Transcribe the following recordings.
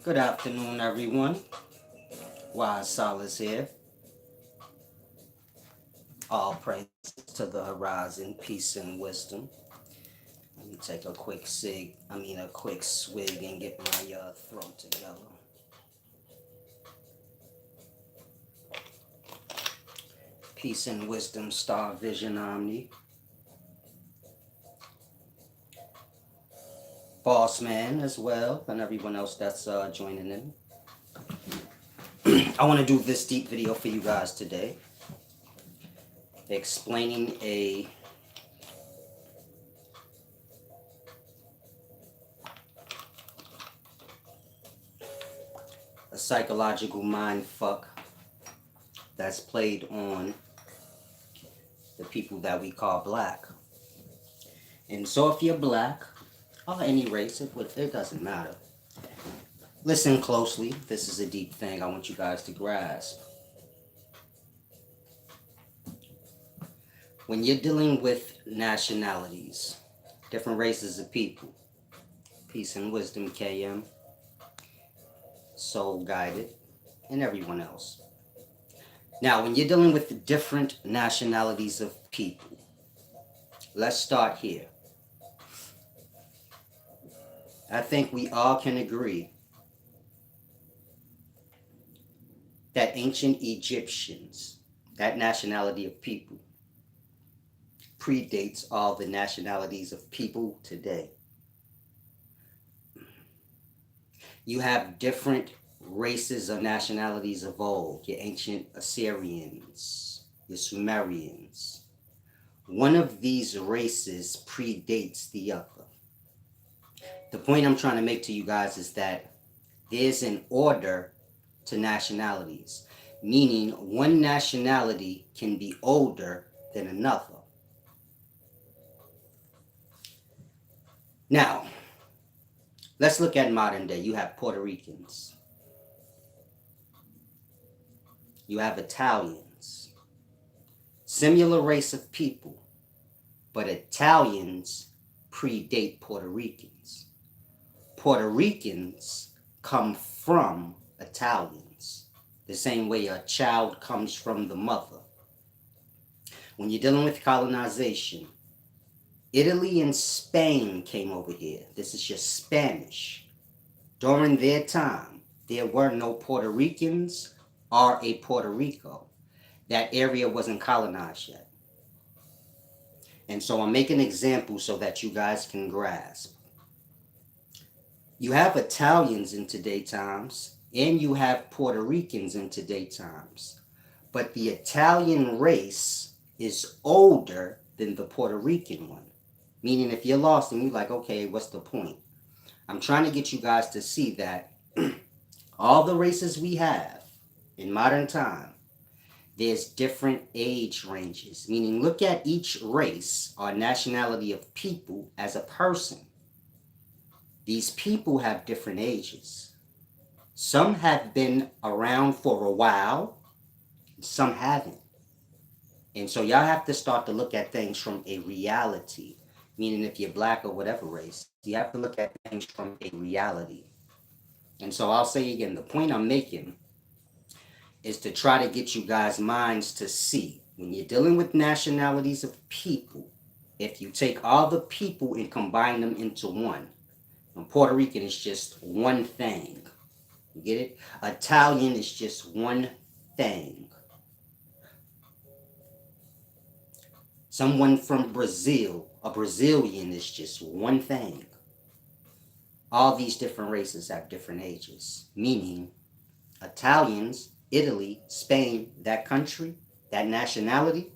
Good afternoon, everyone. Wise Solace here. All praises to the horizon, peace and wisdom. Let me take a quick swig and get my throat together. Peace and wisdom, star vision, omni. Boss man as well, and everyone else that's joining in. I want to do this deep video for you guys today, explaining a psychological mind fuck that's played on the people that we call black. And so if you're black, or any race, it doesn't matter. Listen closely. This is a deep thing I want you guys to grasp. When you're dealing with nationalities, different races of people, peace and wisdom, KM, soul guided, and everyone else. Now, when you're dealing with the different nationalities of people, let's start here. I think we all can agree that ancient Egyptians, that nationality of people, predates all the nationalities of people today. You have different races or nationalities of old, your ancient Assyrians, your Sumerians. One of these races predates the other. The point I'm trying to make to you guys is that there's an order to nationalities, meaning one nationality can be older than another. Now, let's look at modern day. You have Puerto Ricans. You have Italians. Similar race of people, but Italians predate Puerto Ricans. Puerto Ricans come from Italians, the same way a child comes from the mother. When you're dealing with colonization, Italy and Spain came over here. This is your Spanish. During their time, there were no Puerto Ricans or a Puerto Rico. That area wasn't colonized yet. And so I'm making an example so that you guys can grasp. You have Italians in today's times, and you have Puerto Ricans in today's times. But the Italian race is older than the Puerto Rican one. Meaning if you're lost and you're like, okay, what's the point? I'm trying to get you guys to see that all the races we have in modern time, there's different age ranges. Meaning look at each race or nationality of people as a person. These people have different ages. Some have been around for a while, some haven't. And so y'all have to start to look at things from a reality. Meaning if you're black or whatever race, you have to look at things from a reality. And so I'll say again, the point I'm making is to try to get you guys' minds to see when you're dealing with nationalities of people, if you take all the people and combine them into one, and Puerto Rican is just one thing. You get it? Italian is just one thing. Someone from Brazil, a Brazilian is just one thing. All these different races have different ages, meaning Italians, Italy, Spain, that country, that nationality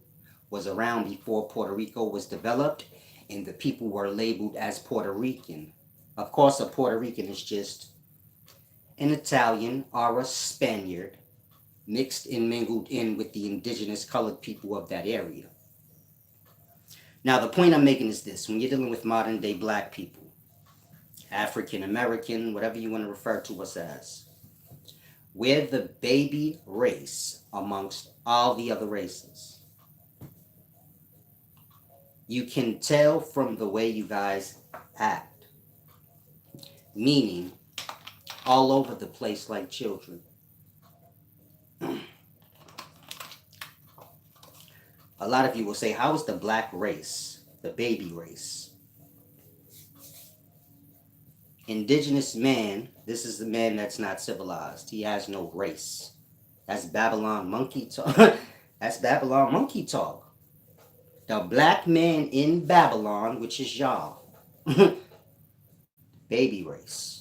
was around before Puerto Rico was developed, and the people were labeled as Puerto Rican. Of course, a Puerto Rican is just an Italian or a Spaniard mixed and mingled in with the indigenous colored people of that area. Now, the point I'm making is this. When you're dealing with modern day black people, African American, whatever you want to refer to us as, we're the baby race amongst all the other races. You can tell from the way you guys act. Meaning, all over the place like children. A lot of you will say, how is the black race, the baby race? Indigenous man, this is the man that's not civilized. He has no race. That's Babylon monkey talk. That's Babylon monkey talk. The black man in Babylon, which is y'all, baby race.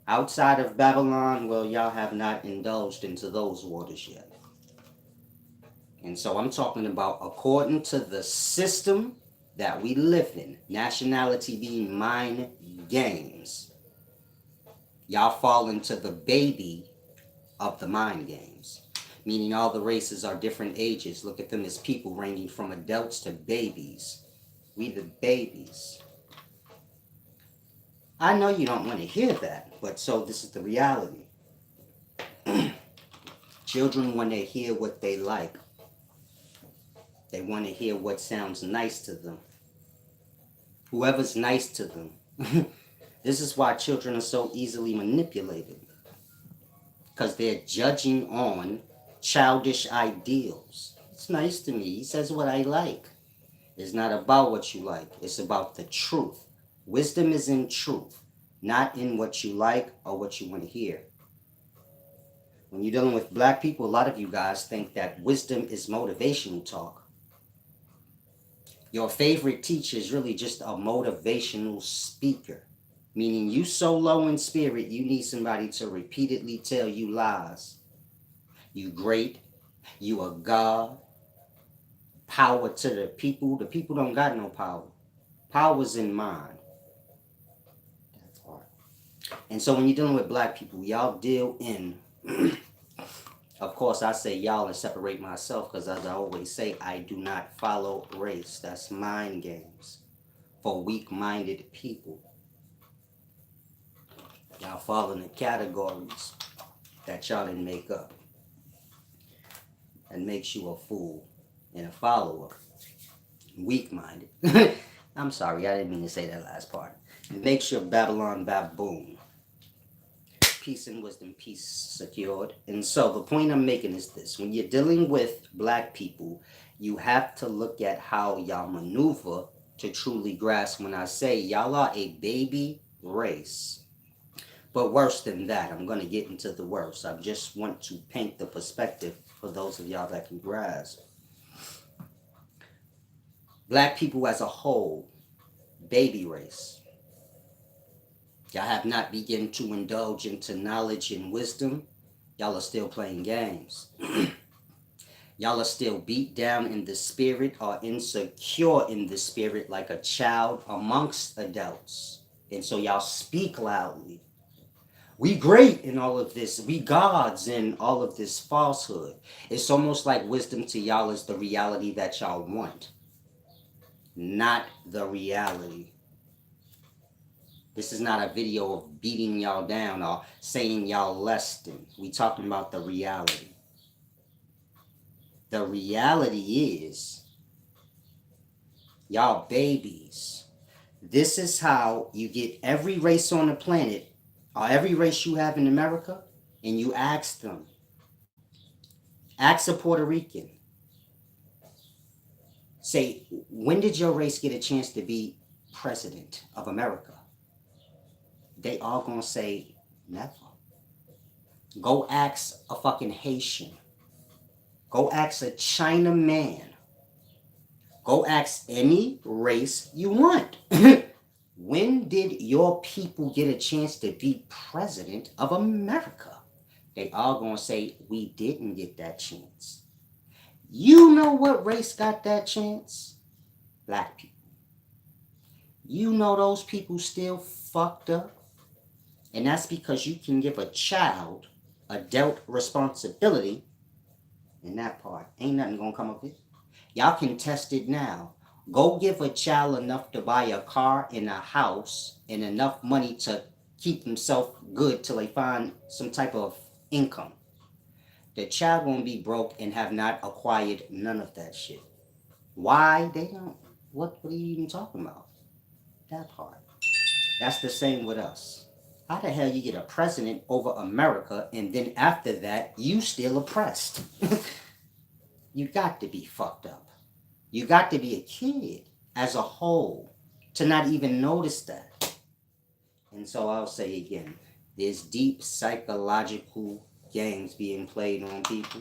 Outside of Babylon, well, y'all have not indulged into those waters yet. And so I'm talking about according to the system that we live in, nationality being mind games. Y'all fall into the baby of the mind games, meaning all the races are different ages. Look at them as people ranging from adults to babies. We the babies. I know you don't want to hear that, but so this is the reality. Children want to hear what they like. They want to hear what sounds nice to them. Whoever's nice to them. This is why children are so easily manipulated. Because they're judging on childish ideals. It's nice to me. He says what I like. It's not about what you like. It's about the truth. Wisdom is in truth, not in what you like or what you want to hear. When you're dealing with black people, a lot of you guys think that wisdom is motivational talk. Your favorite teacher is really just a motivational speaker, meaning you so low in spirit, you need somebody to repeatedly tell you lies. You great, you a god, power to the people. The people don't got no power. Power's in mind. That's hard. And so when you're dealing with black people, y'all deal in, of course I say y'all and separate myself because as I always say, I do not follow race. That's mind games for weak-minded people. Y'all fall in the categories that y'all didn't make up. And makes you a fool and a follower. Weak-minded. I'm sorry, I didn't mean to say that last part. It makes you a Babylon baboon. Peace and wisdom, peace secured. And so the point I'm making is this. When you're dealing with black people, you have to look at how y'all maneuver to truly grasp when I say y'all are a baby race. But worse than that, I'm going to get into the worst. I just want to paint the perspective for those of y'all that can grasp. Black people as a whole, baby race. Y'all have not begun to indulge into knowledge and wisdom. Y'all are still playing games. Y'all are still beat down in the spirit or insecure in the spirit like a child amongst adults. And so y'all speak loudly. We great in all of this. We gods in all of this falsehood. It's almost like wisdom to y'all is the reality that y'all want, not the reality. This is not a video of beating y'all down or saying y'all less than. We talking about the reality. The reality is y'all babies. This is how you get every race on the planet or every race you have in America, and you ask them. Ask a Puerto Rican. Say, when did your race get a chance to be president of America? They all gonna say, never. Go ask a fucking Haitian. Go ask a Chinaman. Go ask any race you want. When did your people get a chance to be president of America? They all gonna say, we didn't get that chance. You know what race got that chance? Black people. You know those people still fucked up? And that's because you can give a child adult responsibility. In that part, ain't nothing gonna come of it. Y'all can test it now. Go give a child enough to buy a car and a house and enough money to keep himself good till they find some type of income. The child won't be broke and have not acquired none of that shit. Why? They don't. What are you even talking about? That part. That's the same with us. How the hell you get a president over America and then after that you still oppressed? You got to be fucked up. You got to be a kid as a whole to not even notice that. And so I'll say again, there's deep psychological games being played on people.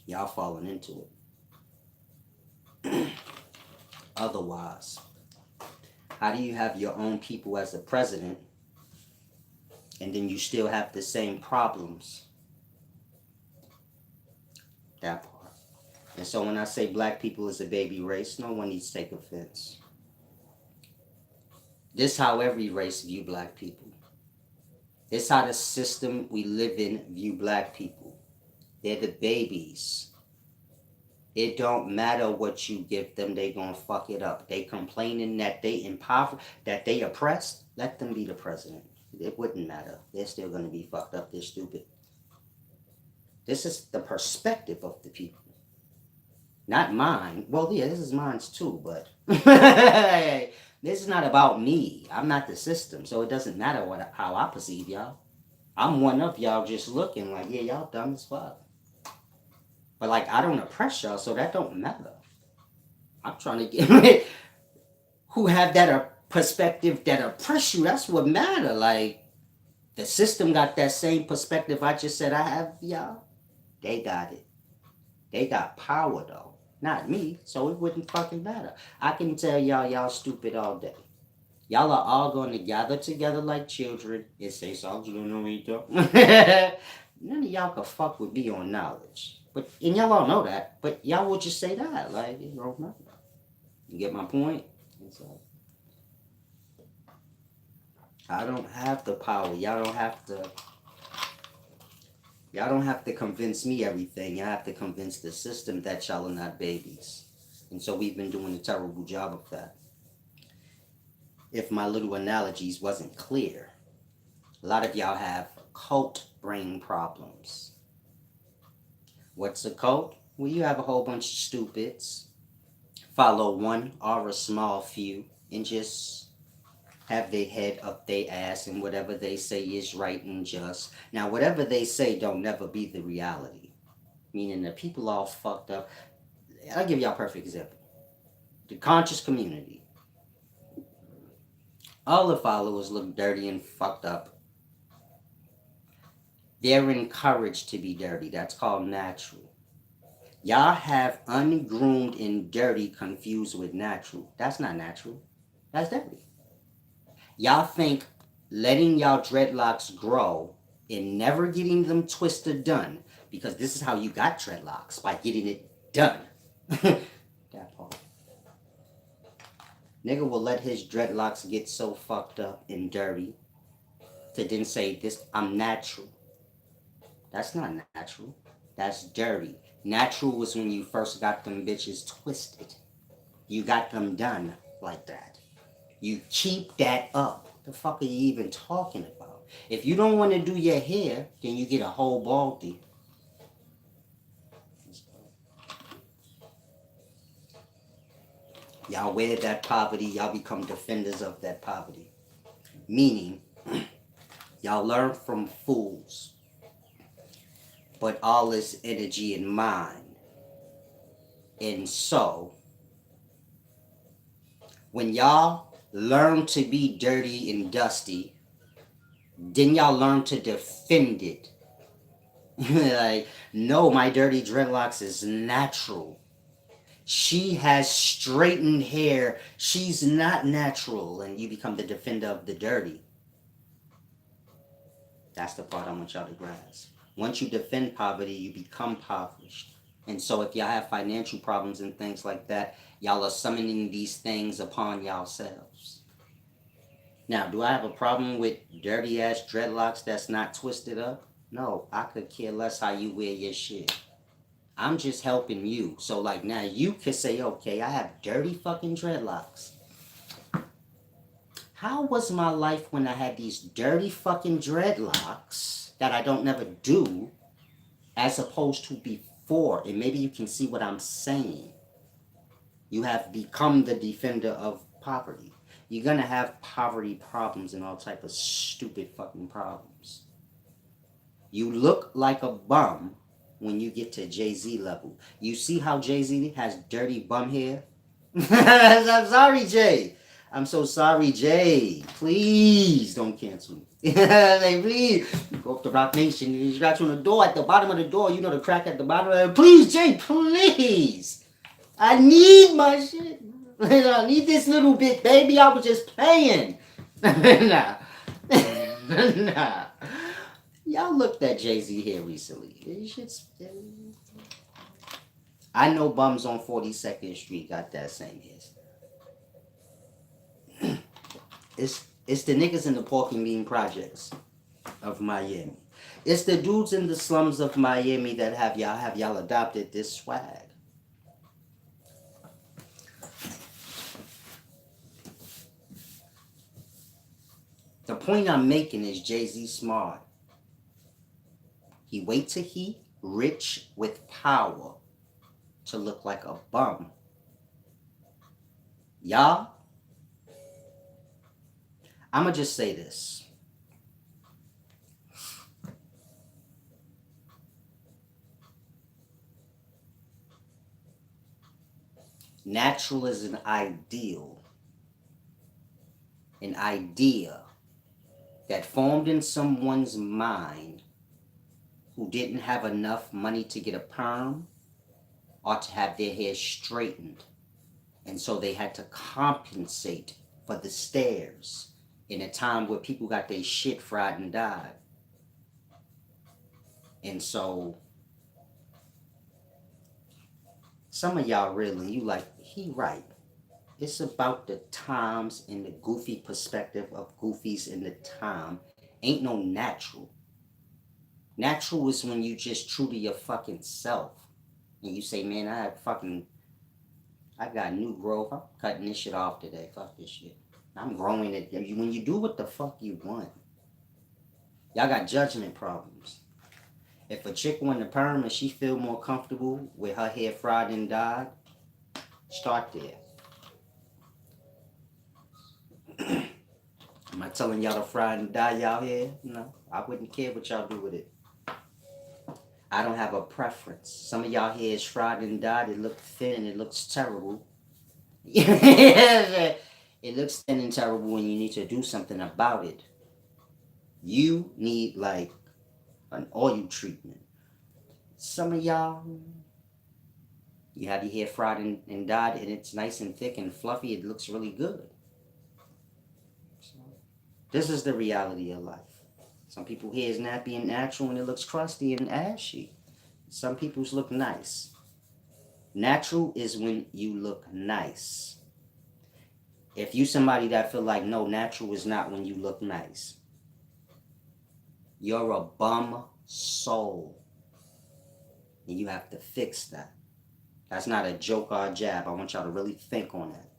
Y'all falling into it. Otherwise, how do you have your own people as a president and then you still have the same problems? That part. And so when I say black people is a baby race, no one needs to take offense. This how every race view black people. This how the system we live in view black people. They're the babies. It don't matter what you give them, they gonna fuck it up. They complaining that they impoverished, that they oppressed, let them be the president. It wouldn't matter. They're still gonna be fucked up, they're stupid. This is the perspective of the people. Not mine. Well, yeah, this is mine too, but this is not about me. I'm not the system, so it doesn't matter how I perceive y'all. I'm one of y'all just looking like, yeah, y'all dumb as fuck. But like, I don't oppress y'all, so that don't matter. I'm trying to get who have that perspective that oppress you. That's what matter. Like, the system got that same perspective I just said I have, y'all. They got it. They got power though. Not me, so it wouldn't fucking matter. I can tell y'all stupid all day. Y'all are all going to gather together like children and say, Salgito. None of y'all can fuck with me on knowledge. But and y'all all know that, but y'all will just say that. Like, it don't matter. You get my point? It's like, I don't have the power. Y'all don't have to convince me everything. Y'all have to convince the system that y'all are not babies. And so we've been doing a terrible job of that. If my little analogies wasn't clear, a lot of y'all have cult brain problems. What's a cult? Well, you have a whole bunch of stupids, follow one or a small few, and just have their head up their ass and whatever they say is right and just. Now, whatever they say don't never be the reality. Meaning the people all fucked up. I'll give y'all a perfect example. The conscious community. All the followers look dirty and fucked up. They're encouraged to be dirty. That's called natural. Y'all have ungroomed and dirty confused with natural. That's not natural. That's dirty. Y'all think letting y'all dreadlocks grow and never getting them twisted done, because this is how you got dreadlocks, by getting it done. That part. Nigga will let his dreadlocks get so fucked up and dirty to then say, this, I'm natural. That's not natural. That's dirty. Natural was when you first got them bitches twisted. You got them done like that. You keep that up. The fuck are you even talking about? If you don't want to do your hair, then you get a whole baldy. Y'all wear that poverty, y'all become defenders of that poverty. Meaning, y'all learn from fools, but all this energy in mind. And so, when y'all learn to be dirty and dusty, then y'all learn to defend it. Like, no, my dirty dreadlocks is natural. She has straightened hair. She's not natural. And you become the defender of the dirty. That's the part I want y'all to grasp. Once you defend poverty, you become impoverished. And so if y'all have financial problems and things like that, y'all are summoning these things upon yourselves. Now, do I have a problem with dirty ass dreadlocks that's not twisted up? No, I could care less how you wear your shit. I'm just helping you. So like now you could say, okay, I have dirty fucking dreadlocks. How was my life when I had these dirty fucking dreadlocks that I don't never do, as opposed to before? And maybe you can see what I'm saying. You have become the defender of poverty. You're gonna have poverty problems and all type of stupid fucking problems. You look like a bum when you get to Jay-Z level. You see how Jay-Z has dirty bum hair? I'm sorry, Jay. I'm so sorry, Jay. Please don't cancel me. Like, please. Go up to Rock Nation. You scratch on the door at the bottom of the door. You know the crack at the bottom. Please, Jay, please. I need my shit. I need this little bit, baby. I was just playing. Nah. Nah. Y'all looked at Jay-Z here recently. This shit's... I know bums on 42nd Street got that same hairstyle. It's the niggas in the pork and bean projects of Miami. It's the dudes in the slums of Miami that have y'all adopted this swag. The point I'm making is Jay-Z smart. He wait till he rich with power to look like a bum. Y'all, I'ma just say this. Natural is an ideal, an idea that formed in someone's mind who didn't have enough money to get a perm or to have their hair straightened. And so they had to compensate for the stares in a time where people got their shit fried and died. And so some of y'all really, you like, he right. It's about the times and the goofy perspective of goofies in the time. Ain't no natural. Natural is when you just true to your fucking self. And you say, man, I got new growth. I'm cutting this shit off today. Fuck this shit. I'm growing it. When you do what the fuck you want. Y'all got judgment problems. If a chick want a perm and she feel more comfortable with her hair fried and dyed, start there. Am I telling y'all to fry and dye y'all hair? No, I wouldn't care what y'all do with it. I don't have a preference. Some of y'all hair is fried and dyed. It looks thin. It looks terrible. It looks thin and terrible when you need to do something about it. You need like an oil treatment. Some of y'all, you have your hair fried and dyed and it's nice and thick and fluffy. It looks really good. So, this is the reality of life. Some people's hair is nappy and natural and it looks crusty and ashy. Some people's look nice. Natural is when you look nice. If you somebody that feel like, no, natural is not when you look nice, you're a bum soul. And you have to fix that. That's not a joke or a jab. I want y'all to really think on that.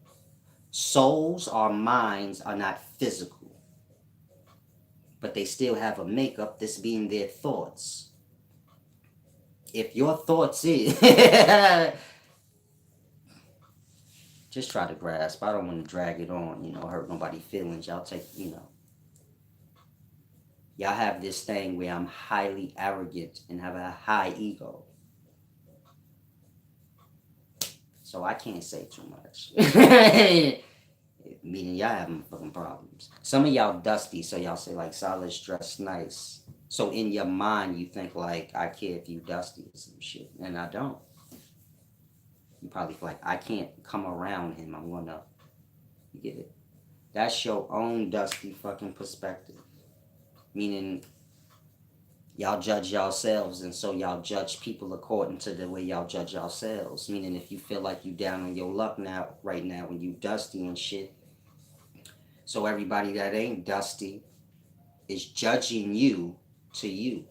Souls or minds are not physical. But they still have a makeup, this being their thoughts. If your thoughts is... just try to grasp. I don't want to drag it on, hurt nobody's feelings. Y'all take, y'all have this thing where I'm highly arrogant and have a high ego. So I can't say too much. Meaning y'all having fucking problems. Some of y'all dusty, so y'all say like Solid's dressed nice. So in your mind you think like, I care if you dusty or some shit. And I don't. You probably feel like, I can't come around him. I'm gonna... You get it? That's your own dusty fucking perspective. Meaning, y'all judge yourselves, and so y'all judge people according to the way y'all judge yourselves. Meaning, if you feel like you down on your luck right now, when you dusty and shit, so everybody that ain't dusty is judging you to you.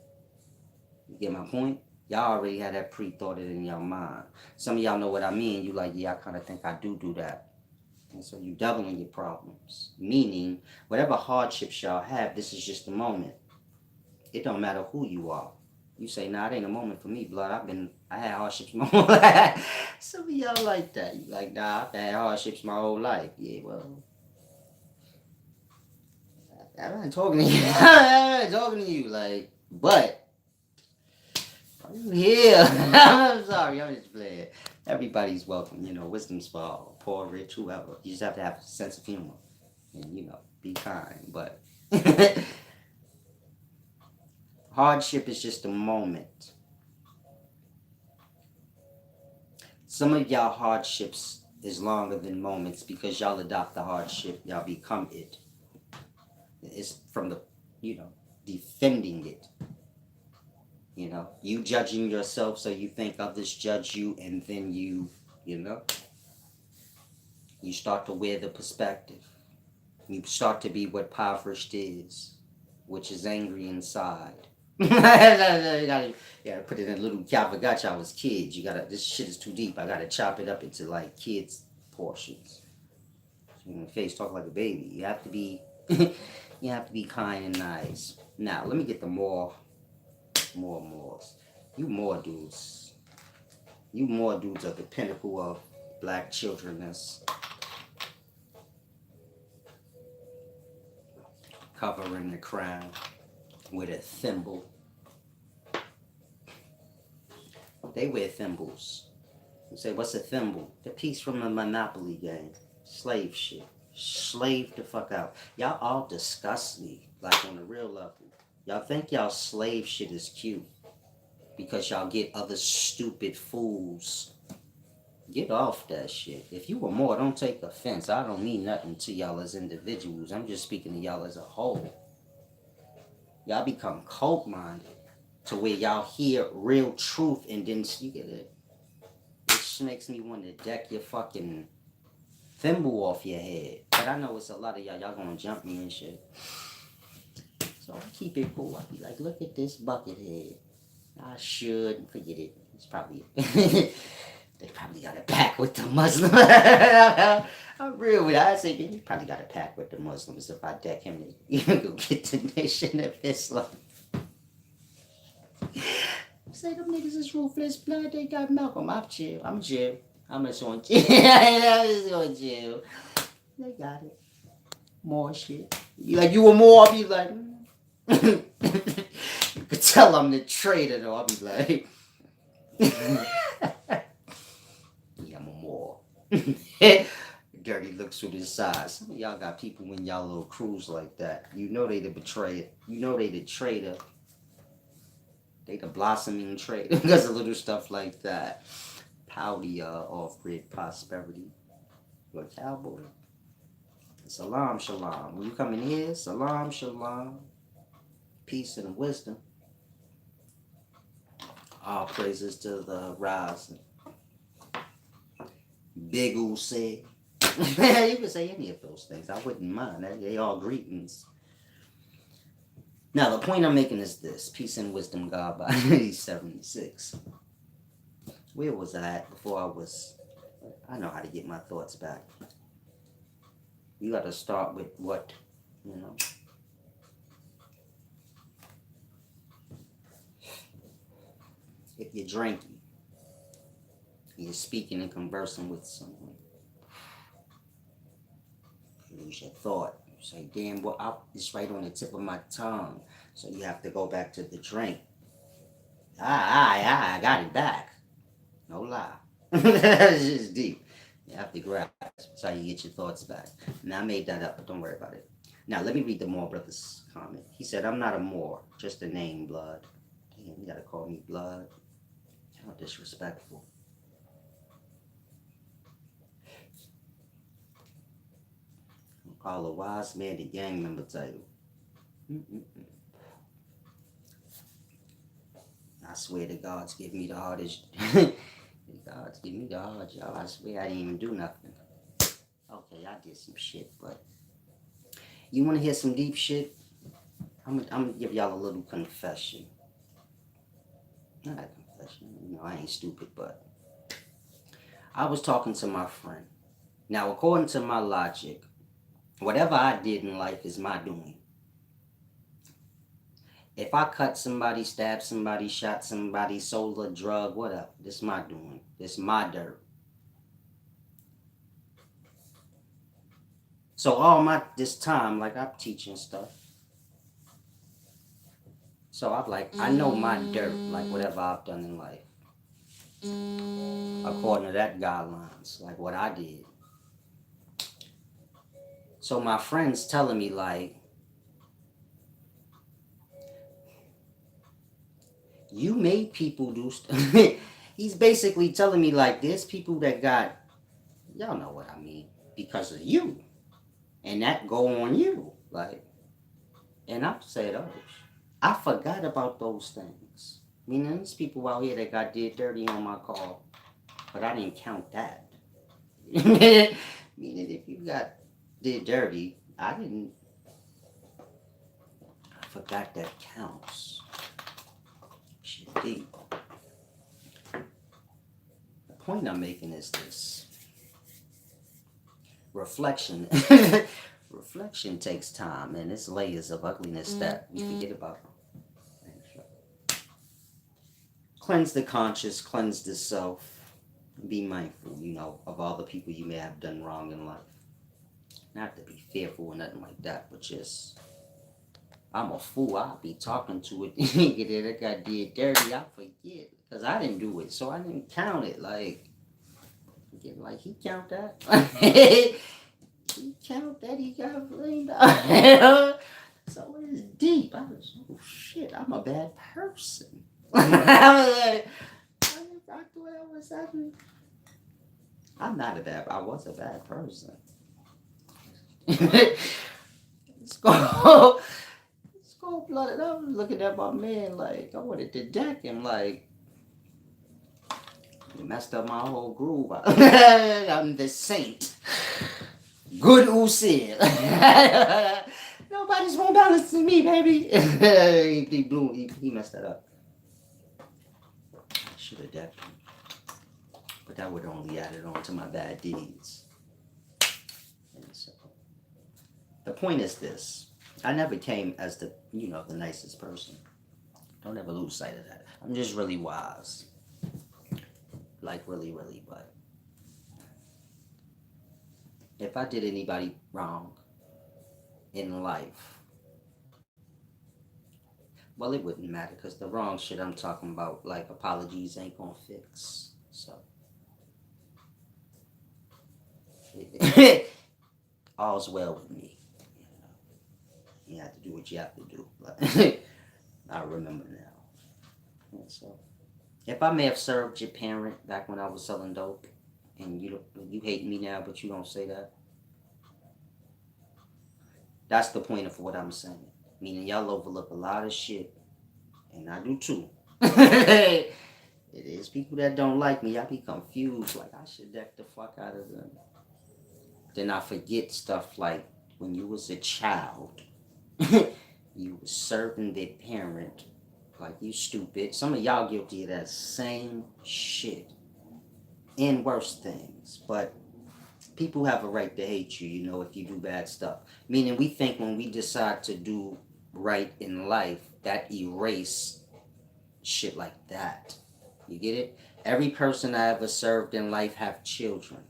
You get my point? Y'all already had that pre-thoughted in your mind. Some of y'all know what I mean. You like, yeah, I kind of think I do that. And so you doubling your problems. Meaning, whatever hardships y'all have, this is just a moment. It don't matter who you are. You say, nah, it ain't a moment for me, blood. I had hardships my whole life. Some of y'all like that. You like, nah, I've had hardships my whole life. Yeah, well, I'm not talking to you. I'm not talking to you. Like, but are you here? I'm sorry. I'm just playing. Everybody's welcome. Wisdom's for all. Poor, rich, whoever. You just have to have a sense of humor and be kind. But hardship is just a moment. Some of y'all hardships is longer than moments because y'all adopt the hardship. Y'all become it. It's from the, defending it. You judging yourself so you think others judge you, and then you start to wear the perspective. You start to be what impoverished is, which is angry inside. you gotta put it in a little. I forgot y'all was kids. This shit is too deep. I gotta chop it up into like kids portions. Your face talk like a baby. You have to be, you have to be kind and nice. Now let me get the mores. You more dudes. You more dudes are the pinnacle of black childrenness. Covering the crown with a thimble. They wear thimbles. You say, what's a thimble? The piece from a Monopoly game. Slave shit. Slave the fuck out. Y'all all disgust me, like on the real level. Y'all think y'all slave shit is cute because y'all get other stupid fools. Get off that shit. If you were more, don't take offense. I don't mean nothing to y'all as individuals. I'm just speaking to y'all as a whole. Y'all become cult-minded to where y'all hear real truth and then you get it. Which makes me want to deck your fucking thimble off your head. But I know it's a lot of y'all gonna jump me and shit. So I keep it cool. I'll be like, look at this bucket head. I should forget it. It's probably they probably got a pack with the Muslim. I'm real with it. I say he probably got a pack with the Muslims. If I deck him, you go get the Nation of Islam. Say them niggas is ruthless blood. They got Malcolm. I'm chill. I'm chill. I'm just on chill. I'm just on chill. They got it. More shit. You were more. I'll be like. You could tell I'm the traitor though. I'll be like. Yeah, I'm a more. Dirty looks with his size. Some of y'all got people in y'all little crews like that. You know they the betrayer. You know they the traitor. They the blossoming traitor. Because of little stuff like that. Pouty off-grid prosperity. You a cowboy? Salam shalom. When you come in here, salam shalom. Peace and wisdom. All praises to the rising. Big U said. You can say any of those things. I wouldn't mind. They all greetings. Now, the point I'm making is this. Peace and wisdom, God, by 1976. Where was I at before I know how to get my thoughts back. You got to start with what, If you're drinking, you're speaking and conversing with someone. You lose your thought. You say, damn, it's right on the tip of my tongue. So you have to go back to the drink. I got it back. No lie. It's just deep. You have to grasp. That's how you get your thoughts back. Now, I made that up, but don't worry about it. Now, let me read the Moore Brothers comment. He said, I'm not a Moore, just a name, blood. Damn, you gotta call me blood. How disrespectful. Call a wise man the gang member title. I swear the gods give me the hardest. The gods give me the hard job. I swear I didn't even do nothing. Okay, I did some shit, but you want to hear some deep shit? I'm gonna give y'all a little confession. Not a confession. I ain't stupid, but I was talking to my friend. Now, according to my logic, whatever I did in life is my doing. If I cut somebody, stabbed somebody, shot somebody, sold a drug, whatever, this is my doing. This is my dirt. So all this time, like I'm teaching stuff, So I'm like, I know my dirt, like whatever I've done in life, according to that guidelines, like what I did. So my friend's telling me like, you made people do stuff. He's basically telling me like, there's people that got, y'all know what I mean, because of you, and that go on you, like, and I said, oh, I forgot about those things. Meaning, there's people out here that got did dirty on my car, but I didn't count that. Meaning, if you got did dirty, I didn't. I forgot that counts. Shit deep. The point I'm making is this: reflection. Reflection takes time, and it's layers of ugliness that we forget about. Cleanse the conscious, cleanse the self. Be mindful, of all the people you may have done wrong in life. Not to be fearful or nothing like that, but just, I'm a fool. I'll be talking to it. Nigga that got did dirty, I forget. Because I didn't do it, so I didn't count it. Like he count that? He count that he got blamed out. So it's deep. I was, oh shit, I'm a bad person. I was like, I thought I was happening. I'm not a bad. I was a bad person. Let's go. Let's go blooded. I was looking at my man like I wanted to deck him. Like you messed up my whole groove. I'm the saint. Good Usil. Nobody's more balanced than me, baby. He blew. He messed that up. I should have decked him, but that would only add it on to my bad deeds. And so, the point is this: I never came as the nicest person. Don't ever lose sight of that. I'm just really wise, like really, really. But if I did anybody wrong in life, well, it wouldn't matter because the wrong shit I'm talking about, like apologies, ain't gonna fix. So all's well with me. You have to do what you have to do. But I remember now. And so, if I may have served your parent back when I was selling dope, and you hate me now, but you don't say that, that's the point of what I'm saying. Meaning y'all overlook a lot of shit, and I do too. It is people that don't like me. I be confused. Like I should deck the fuck out of them. Then I forget stuff like when you was a child, you was serving their parent. Like you stupid. Some of y'all guilty of that same shit and worse things. But people have a right to hate you, if you do bad stuff. Meaning we think when we decide to do right in life, that erase shit like that. You get it? Every person I ever served in life have children.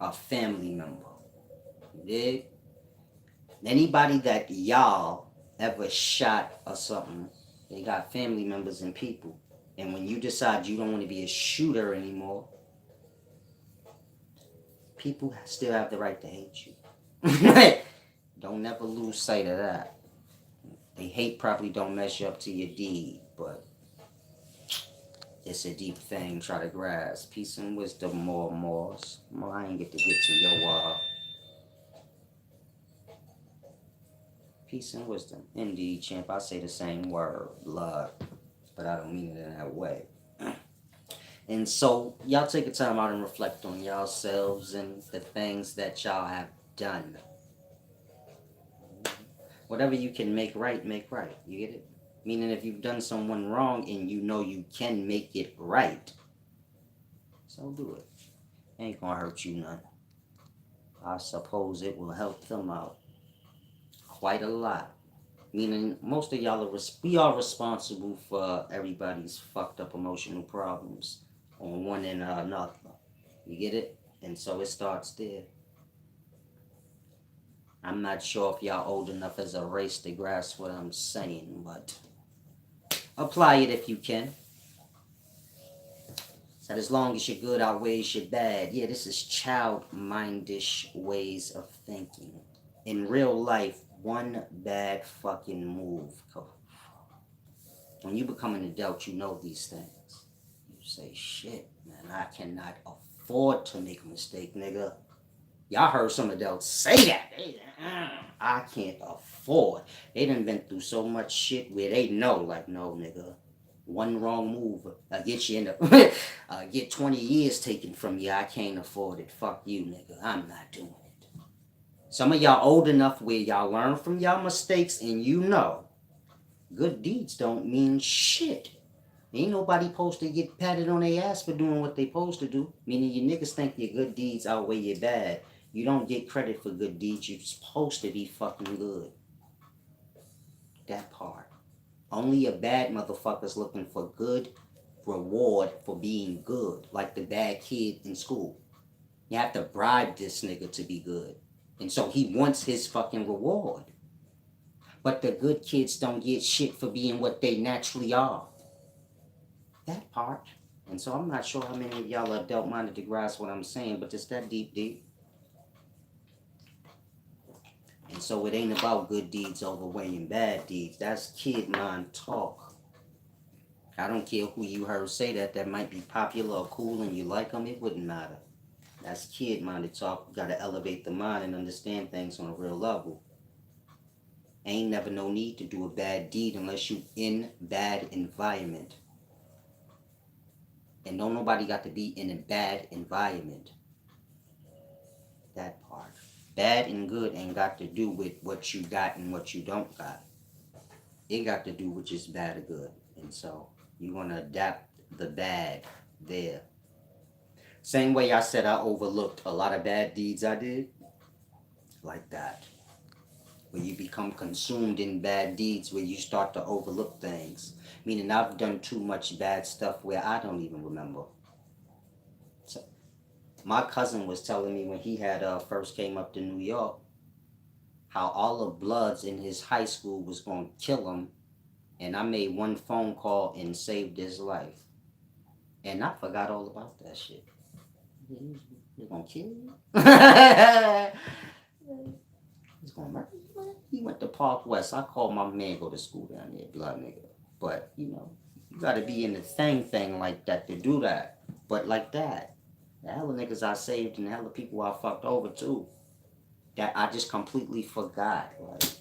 A family member. You dig? Anybody that y'all ever shot or something, they got family members and people. And when you decide you don't want to be a shooter anymore, people still have the right to hate you. Don't never lose sight of that. They hate probably don't measure up to your deed, but it's a deep thing. Try to grasp. Peace and wisdom, more. Well, I ain't get to get to your peace and wisdom. Indeed, champ. I say the same word, blood, but I don't mean it in that way. And so, y'all take a time out and reflect on yourselves and the things that y'all have done. Whatever you can make right, make right. You get it? Meaning if you've done someone wrong and you know you can make it right, so do it. Ain't gonna hurt you none. I suppose it will help them out quite a lot. Meaning most of y'all we are responsible for everybody's fucked up emotional problems on one end or another. You get it? And so it starts there. I'm not sure if y'all old enough as a race to grasp what I'm saying, but apply it if you can. That as long as your good outweighs your bad, yeah, this is child-mindish ways of thinking. In real life, one bad fucking move. When you become an adult, you know these things. You say, shit, man, I cannot afford to make a mistake, nigga. Y'all heard some adults say that. I can't afford. They done been through so much shit where they know, like, no, nigga. One wrong move, get you in the, get 20 years taken from you. I can't afford it. Fuck you, nigga. I'm not doing it. Some of y'all old enough where y'all learn from y'all mistakes and you know good deeds don't mean shit. Ain't nobody supposed to get patted on their ass for doing what they supposed to do. Meaning you niggas think your good deeds outweigh your bad. You don't get credit for good deeds. You're supposed to be fucking good. That part. Only a bad motherfucker's looking for good reward for being good. Like the bad kid in school. You have to bribe this nigga to be good. And so he wants his fucking reward. But the good kids don't get shit for being what they naturally are. That part. And so I'm not sure how many of y'all are adult-minded to grasp what I'm saying, but it's that deep. And so it ain't about good deeds overweighing bad deeds. That's kid mind talk. I don't care who you heard say that. That might be popular or cool and you like them. It wouldn't matter. That's kid-minded talk. You gotta elevate the mind and understand things on a real level. Ain't never no need to do a bad deed unless you in bad environment. And don't nobody got to be in a bad environment. That part. Bad and good ain't got to do with what you got and what you don't got. It got to do with just bad or good. And so you want to adapt the bad there. Same way I said I overlooked a lot of bad deeds I did. Like that. When you become consumed in bad deeds, where you start to overlook things. Meaning I've done too much bad stuff where I don't even remember. So my cousin was telling me when he had first came up to New York, how all the Bloods in his high school was going to kill him. And I made one phone call and saved his life. And I forgot all about that shit. He's going to kill you? He's going to murder you? He went to Park West. I called my man, go to school down there, Blood nigga. But, you got to be in the thing like that to do that. But like that. The hell of niggas I saved and the hell of people I fucked over too. That I just completely forgot. Right?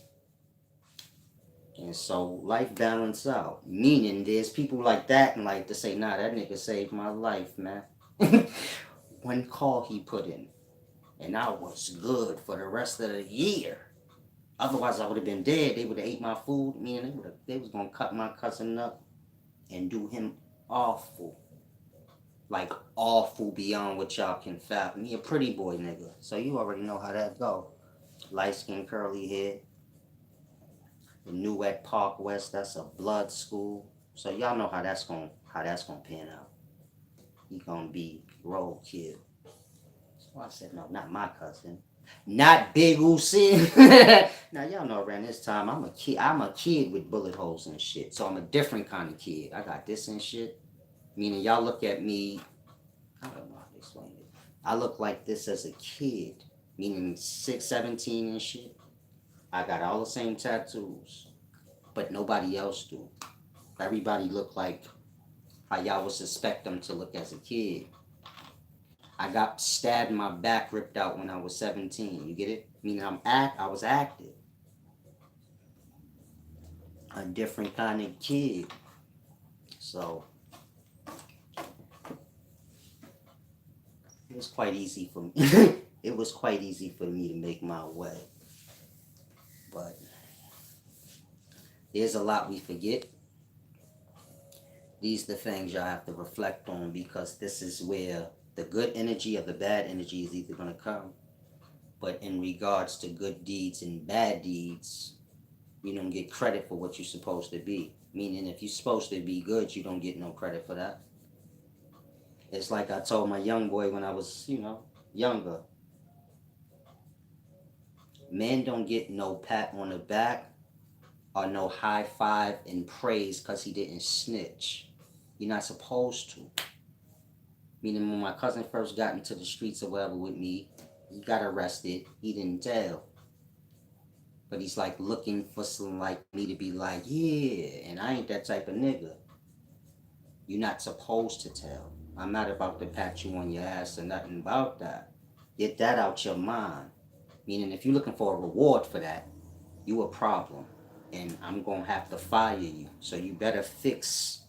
And so life balance out. Meaning there's people like that and like to say, nah, that nigga saved my life, man. One call he put in. And I was good for the rest of the year. Otherwise I would have been dead. They would have ate my food. Meaning they was gonna cut my cousin up and do him awful. Like awful beyond what y'all can fathom. He a pretty boy nigga. So you already know how that go. Light skin, curly hair. The new at Park West, that's a blood school. So y'all know how that's gonna pan out. He gonna be roadkill. So I said, no, not my cousin. Not Big Uzi. Now y'all know around this time I'm a kid with bullet holes and shit. So I'm a different kind of kid. I got this and shit. Meaning y'all look at me, I don't know how to explain it. I look like this as a kid. Meaning 6, 17 and shit. I got all the same tattoos. But nobody else do. Everybody look like how y'all would suspect them to look as a kid. I got stabbed, my back ripped out when I was 17. You get it? Meaning I was active. A different kind of kid. So it was quite easy for me. It was quite easy for me to make my way. But there's a lot we forget. These are the things y'all have to reflect on because this is where the good energy or the bad energy is either going to come. But in regards to good deeds and bad deeds, you don't get credit for what you're supposed to be. Meaning if you're supposed to be good, you don't get no credit for that. It's like I told my young boy when I was, younger. Men don't get no pat on the back or no high five and praise because he didn't snitch. You're not supposed to. Meaning when my cousin first got into the streets or whatever with me, he got arrested. He didn't tell. But he's like looking for some like me to be like, yeah, and I ain't that type of nigga. You're not supposed to tell. I'm not about to pat you on your ass or nothing about that. Get that out your mind. Meaning if you're looking for a reward for that, you a problem. And I'm gonna have to fire you. So you better fix.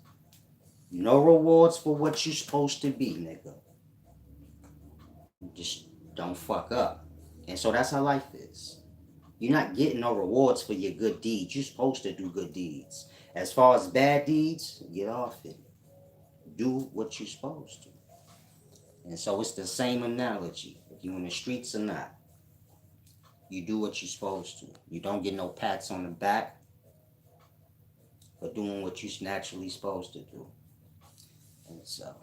No rewards for what you're supposed to be, nigga. Just don't fuck up. And so that's how life is. You're not getting no rewards for your good deeds. You're supposed to do good deeds. As far as bad deeds, get off it. Do what you're supposed to. And so it's the same analogy. If you're in the streets or not, you do what you're supposed to. You don't get no pats on the back for doing what you're naturally supposed to do. And so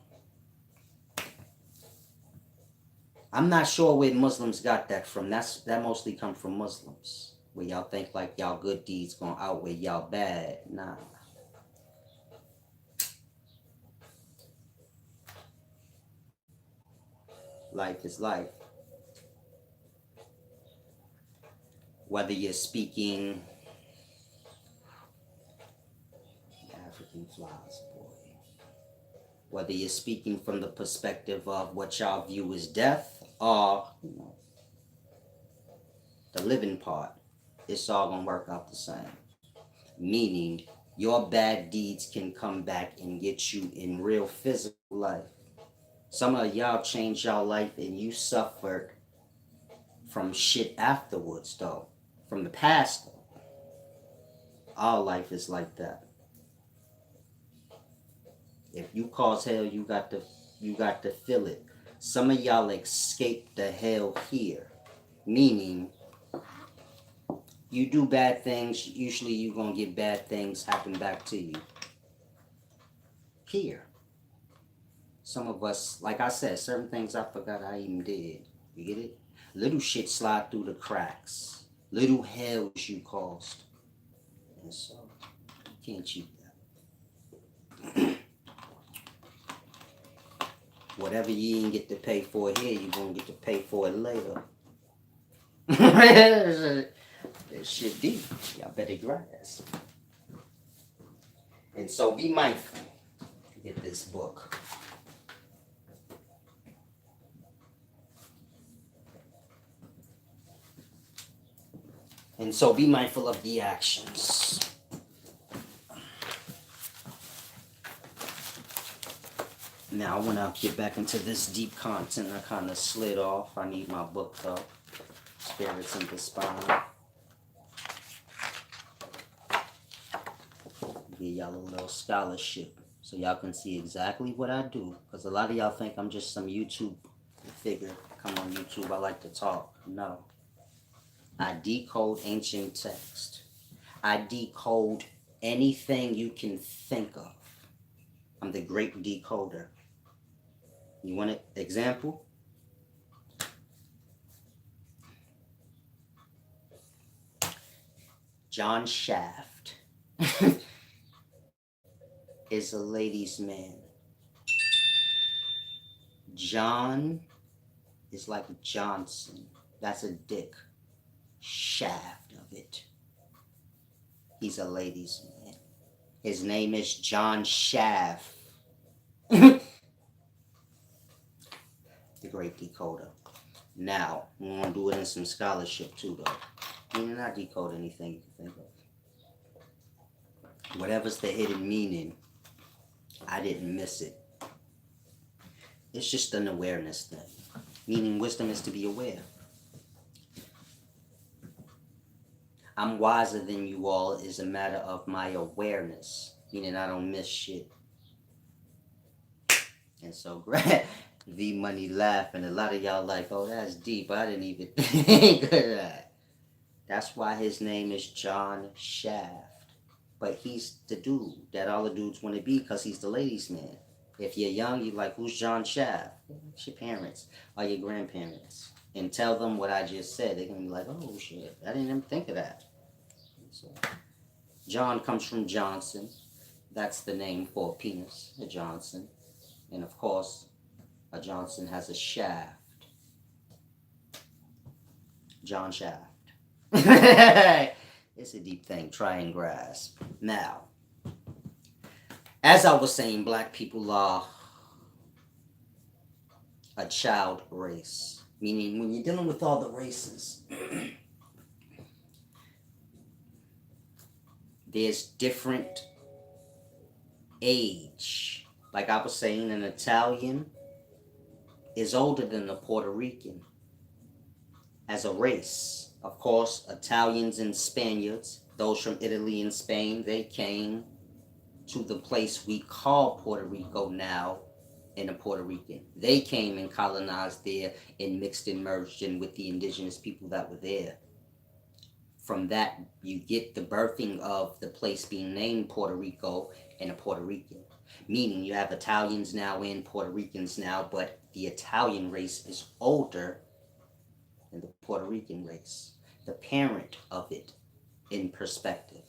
I'm not sure where Muslims got that from. That mostly come from Muslims. Where y'all think like y'all good deeds gonna outweigh y'all bad. Nah. Life is life. Whether you're speaking African flies, boy. Whether you're speaking from the perspective of what y'all view as death or the living part, it's all gonna work out the same. Meaning your bad deeds can come back and get you in real physical life. Some of y'all changed y'all life and you suffered from shit afterwards though. From the past though. All life is like that. If you cause hell, you got to feel it. Some of y'all escape the hell here. Meaning you do bad things, usually you're gonna get bad things happen back to you. Here. Some of us, like I said, certain things I forgot I even did. You get it? Little shit slide through the cracks. Little hells you caused. And so, you can't cheat that. Whatever you didn't get to pay for here, you're going to get to pay for it later. That shit deep. Y'all better grasp. And so be mindful. Get this book. And so be mindful of the actions. Now I want to get back into this deep content. I kind of slid off. I need my book though. Spirits in the Spine. Give y'all a little scholarship so y'all can see exactly what I do. Because a lot of y'all think I'm just some YouTube figure. Come on YouTube, I like to talk. No. I decode ancient text. I decode anything you can think of. I'm the great decoder. You want an example? John Shaft is a ladies' man. John is like Johnson. That's a dick. Shaft of it. He's a ladies' man. His name is John Shaft. The great decoder. Now, we want to do it in some scholarship too, though. Meaning I decode anything you can think of. Whatever's the hidden meaning, I didn't miss it. It's just an awareness thing. Meaning wisdom is to be aware. I'm wiser than you all is a matter of my awareness. Meaning I don't miss shit. And so V Money laughing. A lot of y'all like, oh, that's deep. I didn't even think of that. That's why his name is John Shaft. But he's the dude that all the dudes want to be because he's the ladies' man. If you're young, you're like, who's John Shaft? It's your parents or your grandparents. and tell them what I just said, they're gonna be like, oh shit, I didn't even think of that. So, John comes from Johnson. That's the name for a penis, a Johnson. And of course, a Johnson has a shaft. John Shaft. It's a deep thing. Try and grasp. Now, as I was saying, black people are a child race. Meaning, when you're dealing with all the races, there's different age. Like I was saying, an Italian is older than a Puerto Rican as a race. Of course, Italians and Spaniards, those from Italy and Spain, they came to the place we call Puerto Rico now in a Puerto Rican. They came and colonized there and mixed and merged in with the indigenous people that were there. From that, you get the birthing of the place being named Puerto Rico and a Puerto Rican. Meaning you have Italians now and Puerto Ricans now, but the Italian race is older than the Puerto Rican race. The parent of it in perspective.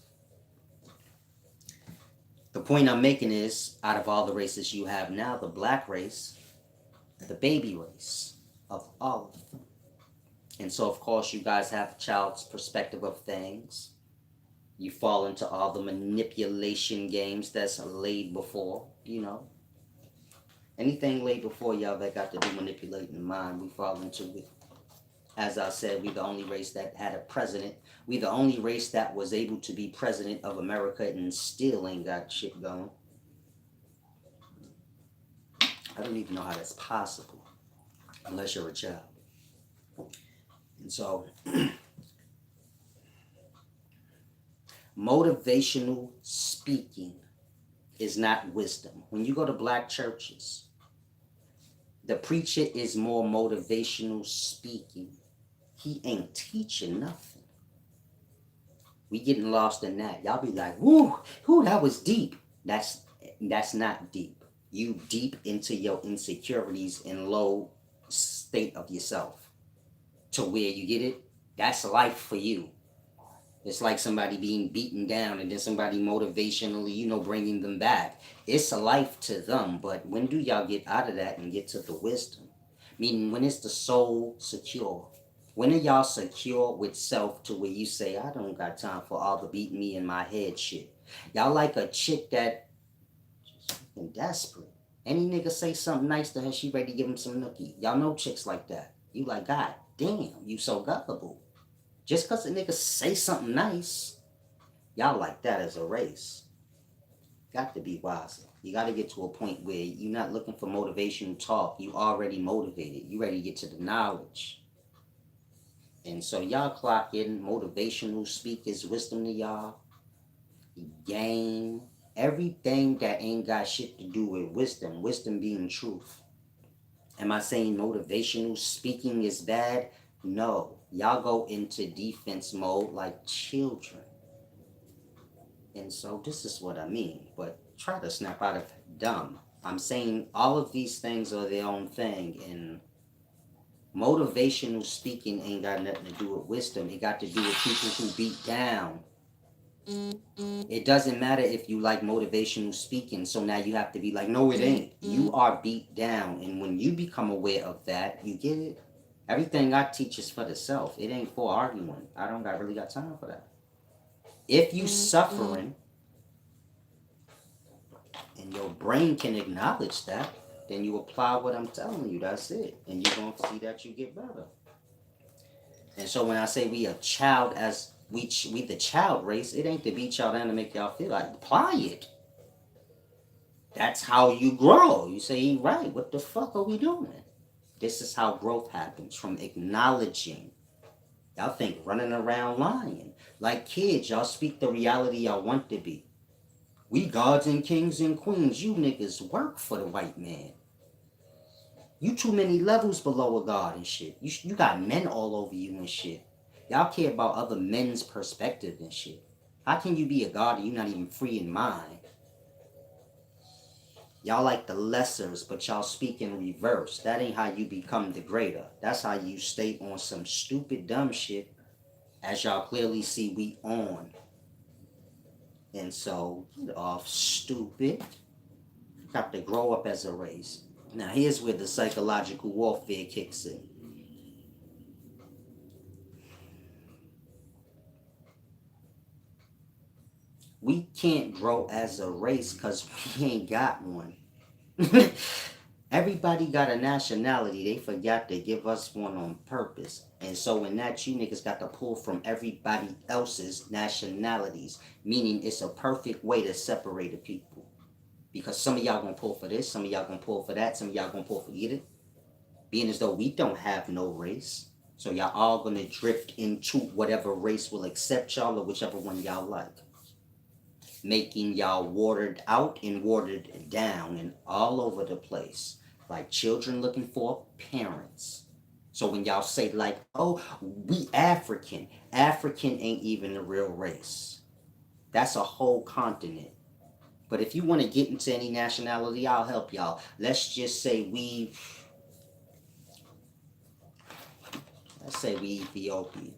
The point I'm making is, out of all the races you have now, the black race, the baby race of all of them. And so, of course, you guys have a child's perspective of things. You fall into all the manipulation games that's laid before, you know. Anything laid before y'all that got to do manipulating the mind, we fall into it. As I said, we the only race that had a president. We the only race that was able to be president of America and still ain't got shit going. I don't even know how that's possible unless you're a child. And so, motivational speaking is not wisdom. When you go to black churches, the preacher is more motivational speaking. He ain't teaching nothing. We getting lost in that. Y'all be like, woo, that was deep. That's not deep. You deep into your insecurities and low state of yourself. To where you get it, that's life for you. It's like somebody being beaten down and then somebody motivationally, bringing them back. It's a life to them, but when do y'all get out of that and get to the wisdom? Meaning, when is the soul secure? When are y'all secure with self to where you say, I don't got time for all the beat me in my head shit? Y'all like a chick that just fucking desperate. Any nigga say something nice to her, she ready to give him some nookie. Y'all know chicks like that. You like, God damn, you so gullible. Just because a nigga say something nice, y'all like that as a race. Got to be wiser. You got to get to a point where you're not looking for motivational talk. You already motivated. You ready to get to the knowledge. And so y'all clock in motivational speakers, wisdom to y'all, game, everything that ain't got shit to do with wisdom. Wisdom being truth. Am I saying motivational speaking is bad? No. Y'all go into defense mode like children. And so this is what I mean. But try to snap out of dumb. I'm saying all of these things are their own thing. And motivational speaking ain't got nothing to do with wisdom. It got to do with people who beat down. It doesn't matter if you like motivational speaking. So now you have to be like, no, it ain't. You are beat down. And when you become aware of that, you get it. Everything I teach is for the self. It ain't for arguing. I don't really got time for that. If you suffering and your brain can acknowledge that, then you apply what I'm telling you. That's it. And you're going to see that you get better. And so when I say we a child as we the child race, it ain't to beat y'all down to make y'all feel like apply it. That's how you grow. You say, right, what the fuck are we doing? This is how growth happens, from acknowledging. Y'all think running around lying. Like kids, y'all speak the reality y'all want to be. We gods and kings and queens. You niggas work for the white man. You too many levels below a god and shit. You got men all over you and shit. Y'all care about other men's perspective and shit. How can you be a god and you're not even free in mind? Y'all like the lessers, but y'all speak in reverse. That ain't how you become the greater. That's how you stay on some stupid dumb shit, as y'all clearly see we on. And so, get off, stupid. Got to grow up as a race. Now, here's where the psychological warfare kicks in. We can't grow as a race because we ain't got one. Everybody got a nationality. They forgot to give us one on purpose. And so in that, you niggas got to pull from everybody else's nationalities. Meaning it's a perfect way to separate the people. Because some of y'all gonna pull for this, some of y'all gonna pull for that, some of y'all gonna pull for either. Being as though we don't have no race. So y'all all gonna drift into whatever race will accept y'all or whichever one y'all like. Making y'all watered out and watered down and all over the place. Like children looking for parents. So when y'all say like, oh, we African. African ain't even the real race. That's a whole continent. But if you want to get into any nationality, I'll help y'all. Let's just say we Ethiopian.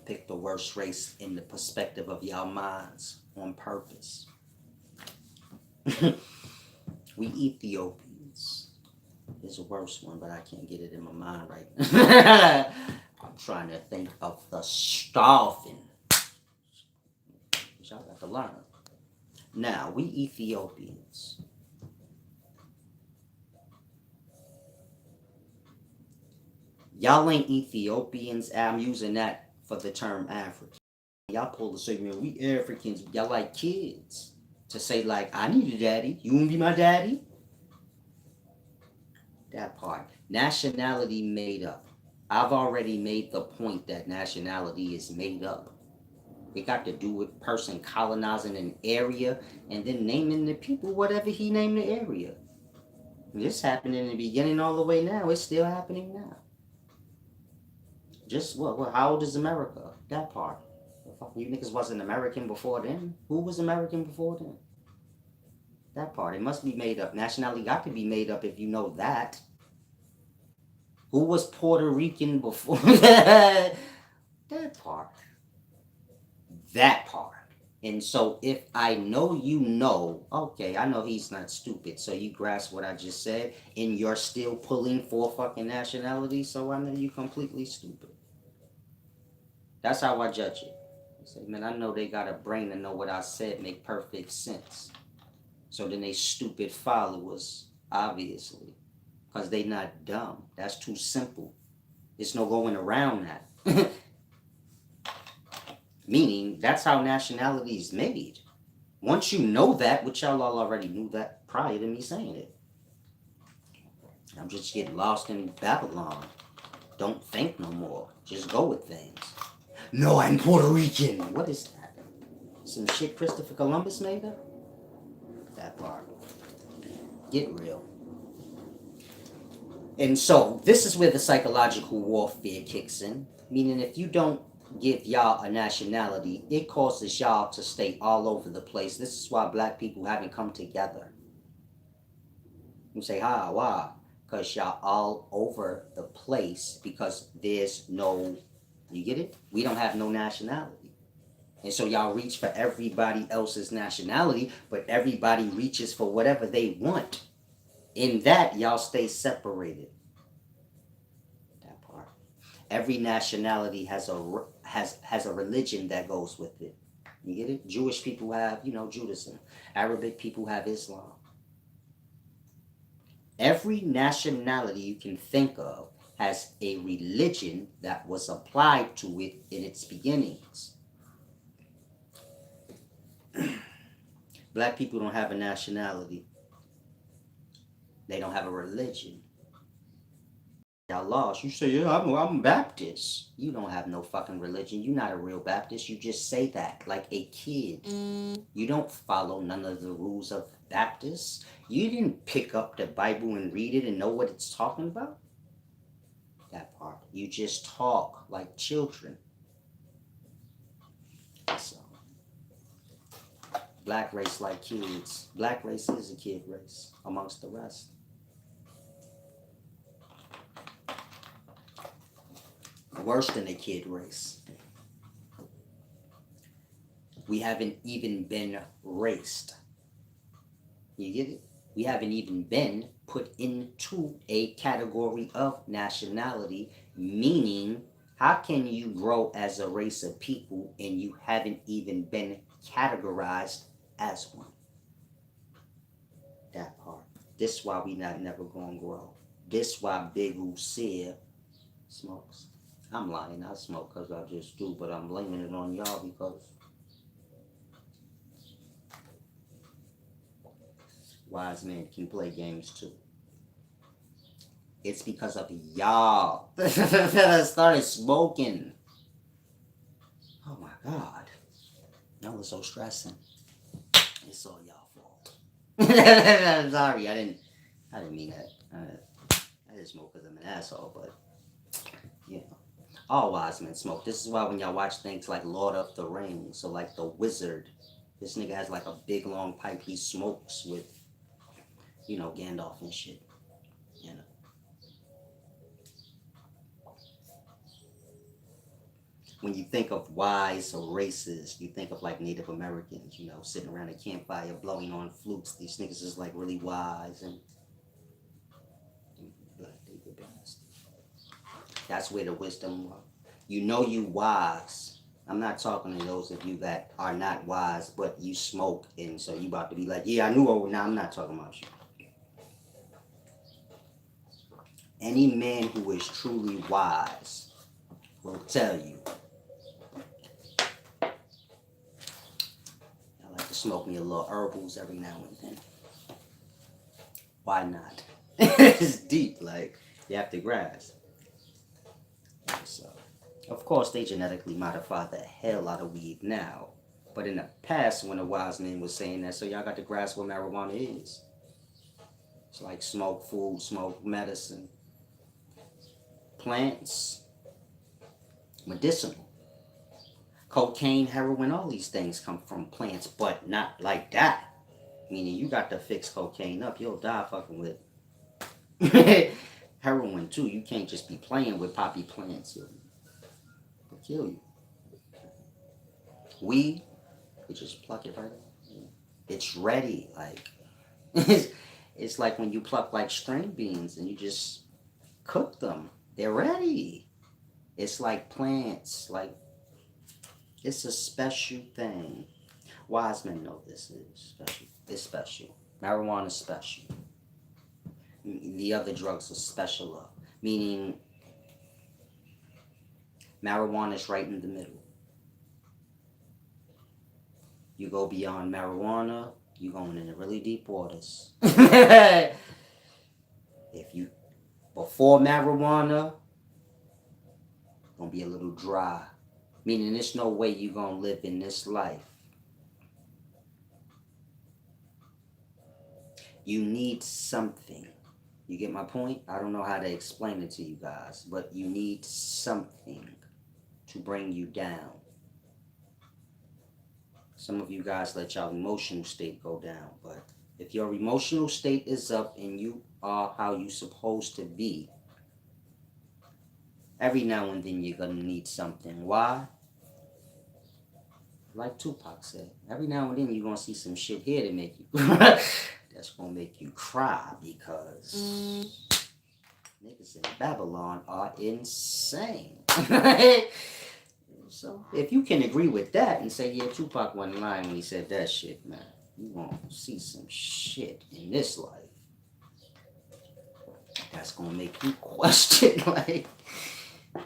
Pick the worst race in the perspective of y'all minds on purpose. We Ethiopians. There's a worse one, but I can't get it in my mind right now. I'm trying to think of the starving. Which y'all got to learn. Now, we Ethiopians. Y'all ain't Ethiopians. I'm using that for the term African. Y'all pull the segment, we Africans. Y'all like kids. To say like, I need a daddy. You wanna be my daddy? That part. Nationality made up. I've already made the point that nationality is made up. It got to do with person colonizing an area and then naming the people whatever he named the area. This happened in the beginning all the way now. It's still happening now. Just what how old is America? That part. You niggas wasn't American before then. Who was American before then? That part. It must be made up. Nationality got to be made up if you know that. Who was Puerto Rican before? That part. That part. And so if I know you know, okay, I know he's not stupid, so you grasp what I just said, and you're still pulling for fucking nationality, so I know you completely stupid. That's how I judge it. I say, man, I know they got a brain to know what I said make perfect sense. So then they stupid followers, obviously. Because they not dumb. That's too simple. There's no going around that. Meaning, that's how nationality is made. Once you know that, which y'all all already knew that prior to me saying it. I'm just getting lost in Babylon. Don't think no more. Just go with things. No, I'm Puerto Rican. What is that? Some shit Christopher Columbus made up? That part. Get real. And so, this is where the psychological warfare kicks in. Meaning, if you don't give y'all a nationality, it causes y'all to stay all over the place. This is why black people haven't come together. You say, why? Because y'all all over the place because there's no, you get it? We don't have no nationality. And so y'all reach for everybody else's nationality, but everybody reaches for whatever they want. In that, y'all stay separated. That part. Every nationality has a religion that goes with it. You get it? Jewish people have, Judaism. Arabic people have Islam. Every nationality you can think of has a religion that was applied to it in its beginnings. Black people don't have a nationality. They don't have a religion. Y'all lost. You say, yeah, I'm Baptist. You don't have no fucking religion. You're not a real Baptist. You just say that like a kid. You don't follow none of the rules of Baptists. You didn't pick up the Bible and read it and know what it's talking about. That part. You just talk like children. Black race like kids. Black race is a kid race amongst the rest. Worse than a kid race. We haven't even been raced. You get it? We haven't even been put into a category of nationality, meaning, how can you grow as a race of people and you haven't even been categorized as one? That part. This why we not never gonna grow. This why Big Usia smokes. I'm lying, I smoke because I just do, but I'm blaming it on y'all because wise men can play games too. It's because of y'all that I started smoking. Oh my God. Y'all was so stressing. It's all y'all fault. I'm sorry, I didn't mean that. I just smoke because I'm an asshole, but you know. All wise men smoke. This is why when y'all watch things like Lord of the Rings, so like the wizard, this nigga has like a big long pipe he smokes with, Gandalf and shit. You know. When you think of wise races, you think of like Native Americans, sitting around a campfire blowing on flutes. These niggas is like really wise and they the best. That's where the wisdom. You wise. I'm not talking to those of you that are not wise, but you smoke and so you about to be like, yeah, I knew. Now I'm not talking about you. Any man who is truly wise will tell you. I like to smoke me a little herbals every now and then. Why not? It's deep, like you have to grasp. So, of course, they genetically modify the hell out of weed now. But in the past, when the wise men was saying that, so y'all got to grasp what marijuana is. It's like smoke food, smoke medicine, plants, medicinal. Cocaine, heroin, all these things come from plants, but not like that. Meaning you got to fix cocaine up, you'll die fucking with heroin too. You can't just be playing with poppy plants. It'll kill you. Weed, you just pluck it right up. It's ready. Like it's like when you pluck like string beans and you just cook them. They're ready. It's like plants. Like it's a special thing. Wise men know this is special. It's special. Marijuana is special. The other drugs are special. Meaning marijuana is right in the middle. You go beyond marijuana, you're going into really deep waters. If you before marijuana, gonna be a little dry. Meaning there's no way you're gonna live in this life. You need something. You get my point? I don't know how to explain it to you guys, but you need something to bring you down. Some of you guys let y'all emotional state go down, but if your emotional state is up and you are how you supposed to be, every now and then you're gonna need something. Why? Like Tupac said, every now and then you're gonna see some shit here to make you that's gonna make you cry because niggas in Babylon are insane. So if you can agree with that and say, yeah, Tupac wasn't lying when he said that shit, man, you gonna see some shit in this life that's gonna make you question, like,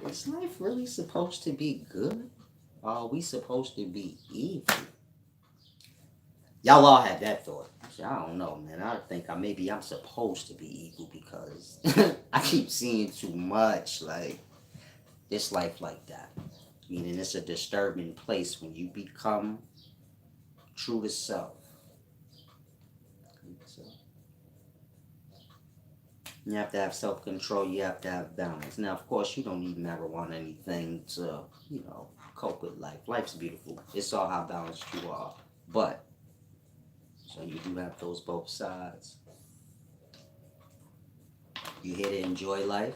is life really supposed to be good? Or are we supposed to be evil? Y'all all had that thought. I don't know, man. I think maybe I'm supposed to be evil because I keep seeing too much, like, this life like that. Meaning it's a disturbing place when you become true to self. So, you have to have self-control. You have to have balance. Now, of course, you don't need marijuana or anything to, cope with life. Life's beautiful. It's all how balanced you are. But So you do have those both sides. You here to enjoy life,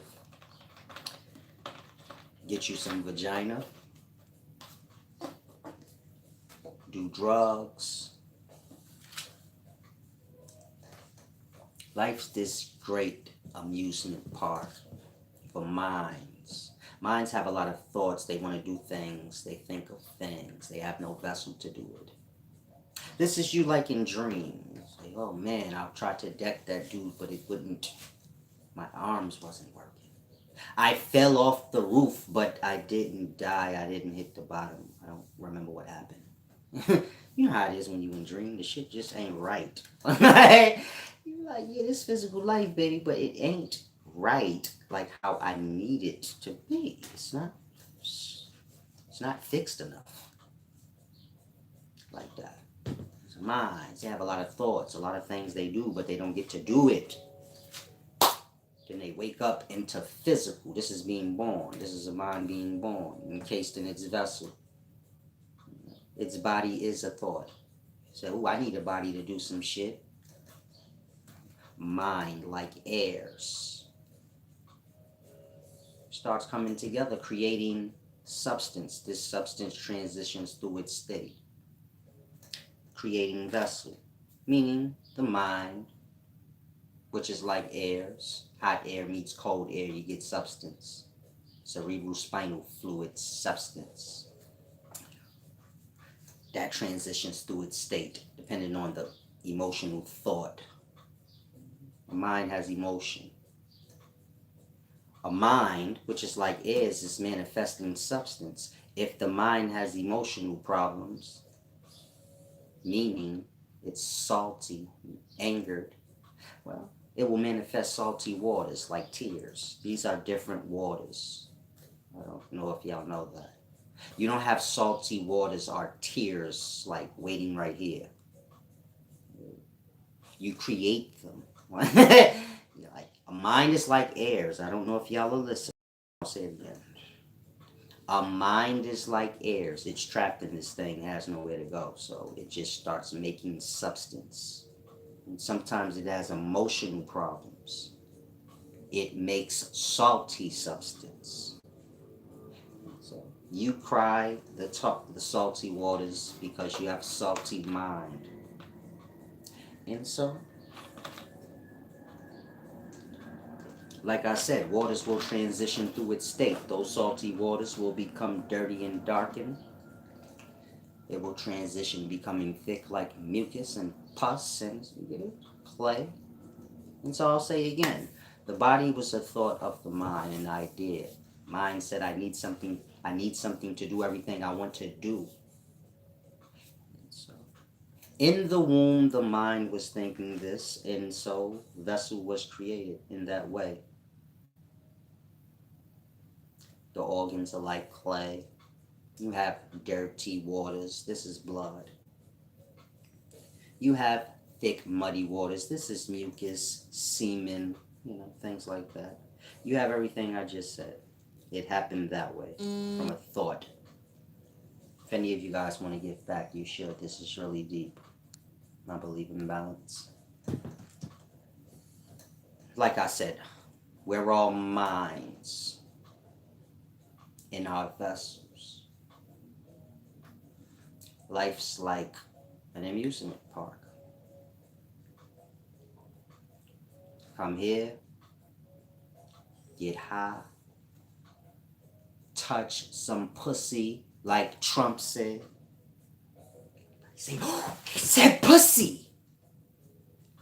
get you some vagina, do drugs. Life's this great amusement park for minds. Minds have a lot of thoughts. They want to do things. They think of things. They have no vessel to do it. This is you like in dreams. Like, oh man, I tried to deck that dude, but it wouldn't. My arms wasn't working. I fell off the roof, but I didn't die. I didn't hit the bottom. I don't remember what happened. You know how it is when you in dream. The shit just ain't right. You're like, yeah, this physical life, baby, but it ain't right like how I need it to be. It's not fixed enough like that. It's minds. They have a lot of thoughts, a lot of things they do, but they don't get to do it. Then they wake up into physical. This is being born. This is a mind being born, encased in its vessel. Its body is a thought. So, I need a body to do some shit. Mind, like airs, starts coming together, creating substance. This substance transitions through its state, creating vessel, meaning the mind, which is like airs. Hot air meets cold air, you get substance. Cerebral spinal fluid substance. That transitions through its state, depending on the emotional thought. The mind has emotion. A mind, which is like airs, is manifesting substance. If the mind has emotional problems, meaning it's salty, angered, well, it will manifest salty waters like tears. These are different waters. I don't know if y'all know that. You don't have salty waters or tears like waiting right here. You create them. Like a mind is like airs. I don't know if y'all are listening. I'll say it again. A mind is like airs. It's trapped in this thing, has nowhere to go. So it just starts making substance. And sometimes it has emotional problems. It makes salty substance. So you cry the salty waters because you have salty mind. And so, like I said, waters will transition through its state. Those salty waters will become dirty and darkened. It will transition, becoming thick like mucus and pus and clay. And so I'll say again, the body was a thought of the mind, an idea. Mind said, I need something to do everything I want to do. And so, in the womb, the mind was thinking this, and so vessel was created in that way. The organs are like clay. You have dirty waters. This is blood. You have thick, muddy waters. This is mucus, semen, things like that. You have everything I just said. It happened that way, from a thought. If any of you guys want to give back, you should. This is really deep. I believe in balance. Like I said, we're all minds in our vessels. Life's like an amusement park. Come here, get high, touch some pussy, like Trump said. Say, oh, he said pussy.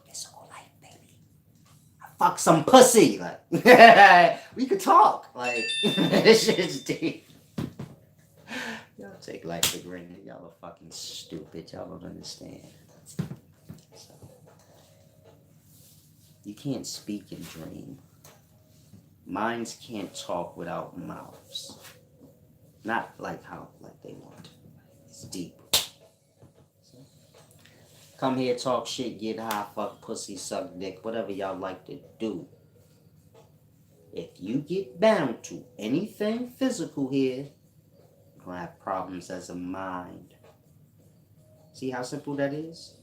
It's all life, baby. I fuck some pussy. Like, we could talk. Like, this shit's deep. Y'all take life for granted. Y'all are fucking stupid. Y'all don't understand. So, you can't speak and dream. Minds can't talk without mouths. Not like they want. It's deep. So, come here, talk shit, get high, fuck pussy, suck dick, whatever y'all like to do. If you get bound to anything physical here, you're gonna have problems as a mind. See how simple that is?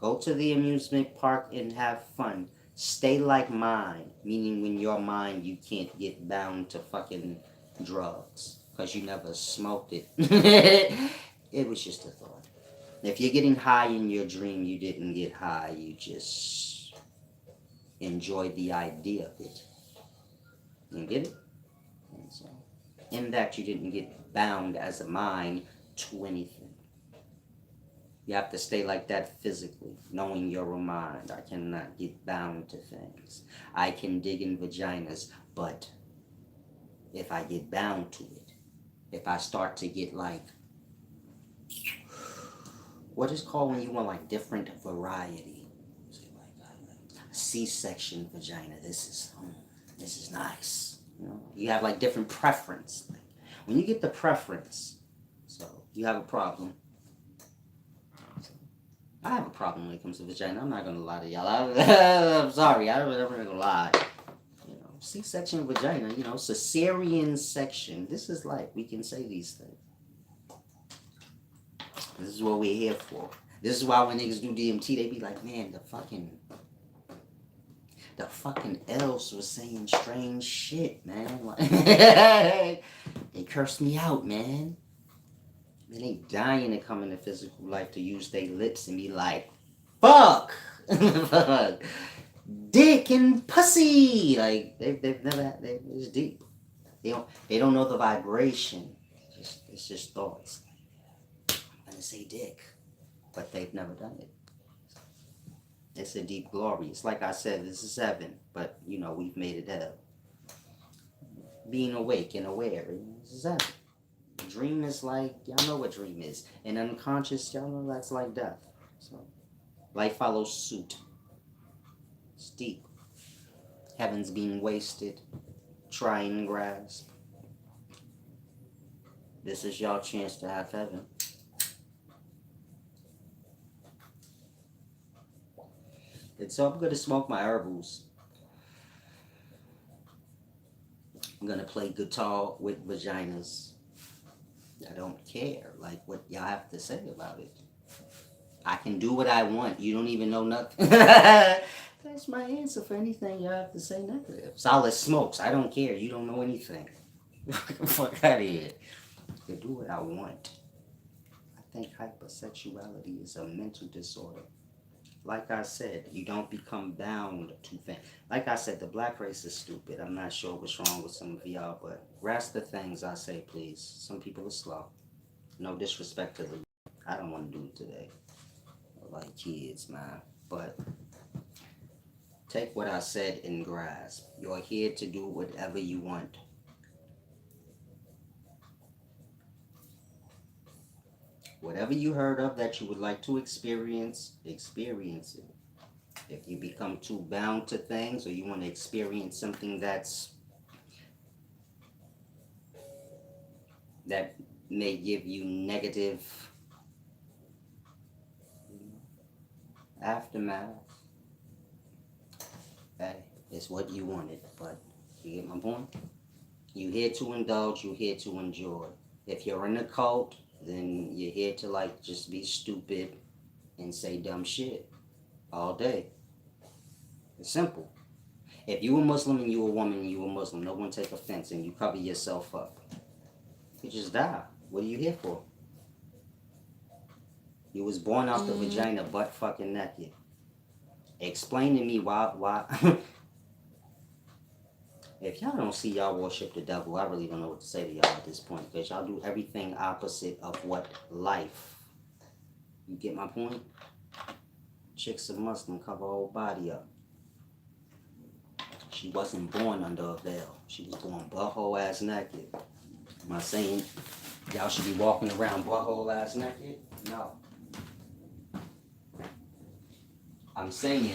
Go to the amusement park and have fun. Stay like mine, meaning when you're mine, you can't get bound to fucking drugs because you never smoked it. It was just a thought. If you're getting high in your dream, you didn't get high. You just enjoyed the idea of it. You get it? And so, in that, you didn't get bound as a mind to anything. You have to stay like that physically, knowing you're a mind. I cannot get bound to things. I can dig in vaginas, but if I get bound to it, if I start to get like, what is called when you want like different variety? C-section vagina. This is nice. You know, you have like different preference. Like, when you get the preference, so you have a problem. I have a problem when it comes to vagina. I'm not gonna lie to y'all. I'm sorry. I'm not gonna lie. You know, C-section vagina. You know, cesarean section. This is life. We can say these things. This is what we're here for. This is why when niggas do DMT, they be like, man, the fucking elves was saying strange shit, man. Like, they cursed me out, man. Man, they dying to come into physical life to use their lips and be like, fuck, fuck, dick and pussy. Like they've never had. It's deep. They don't know the vibration. It's just thoughts. I'm gonna say dick, but they've never done it. It's a deep glory. It's like I said, this is heaven, but you know we've made it hell. Being awake and aware, this is heaven. Dream is like, y'all know what dream is. And unconscious, y'all know that's like death. So, life follows suit. It's deep. Heaven's being wasted. Try and grasp. This is y'all chance to have heaven. And so I'm going to smoke my herbals. I'm going to play guitar with vaginas. I don't care, like, what y'all have to say about it. I can do what I want. You don't even know nothing. That's my answer for anything y'all have to say negative. Solid smokes. I don't care. You don't know anything. Fuck out of here. I can do what I want. I think hypersexuality is a mental disorder. Like I said, you don't become bound to things. Like I said, the black race is stupid. I'm not sure what's wrong with some of y'all, but grasp the things I say, please. Some people are slow. No disrespect to them. I don't want to do it today. I like kids, man. But take what I said and grasp. You're here to do whatever you want. Whatever you heard of that you would like to experience, experience it. If you become too bound to things or you want to experience something that may give you negative aftermath, hey, it's what you wanted. But you get my point? You're here to indulge, you're here to enjoy. If you're in a cult, then you're here to like just be stupid and say dumb shit all day. It's simple. If you a Muslim and you a woman and you a Muslim, no one take offense and you cover yourself up. You just die. What are you here for? You was born out the vagina butt fucking naked. Explain to me why if y'all don't see y'all worship the devil, I really don't know what to say to y'all at this point, because y'all do everything opposite of what life. You get my point? Chicks are Muslim, cover her whole body up. She wasn't born under a veil. She was born butthole ass naked. Am I saying y'all should be walking around butthole ass naked? No. I'm saying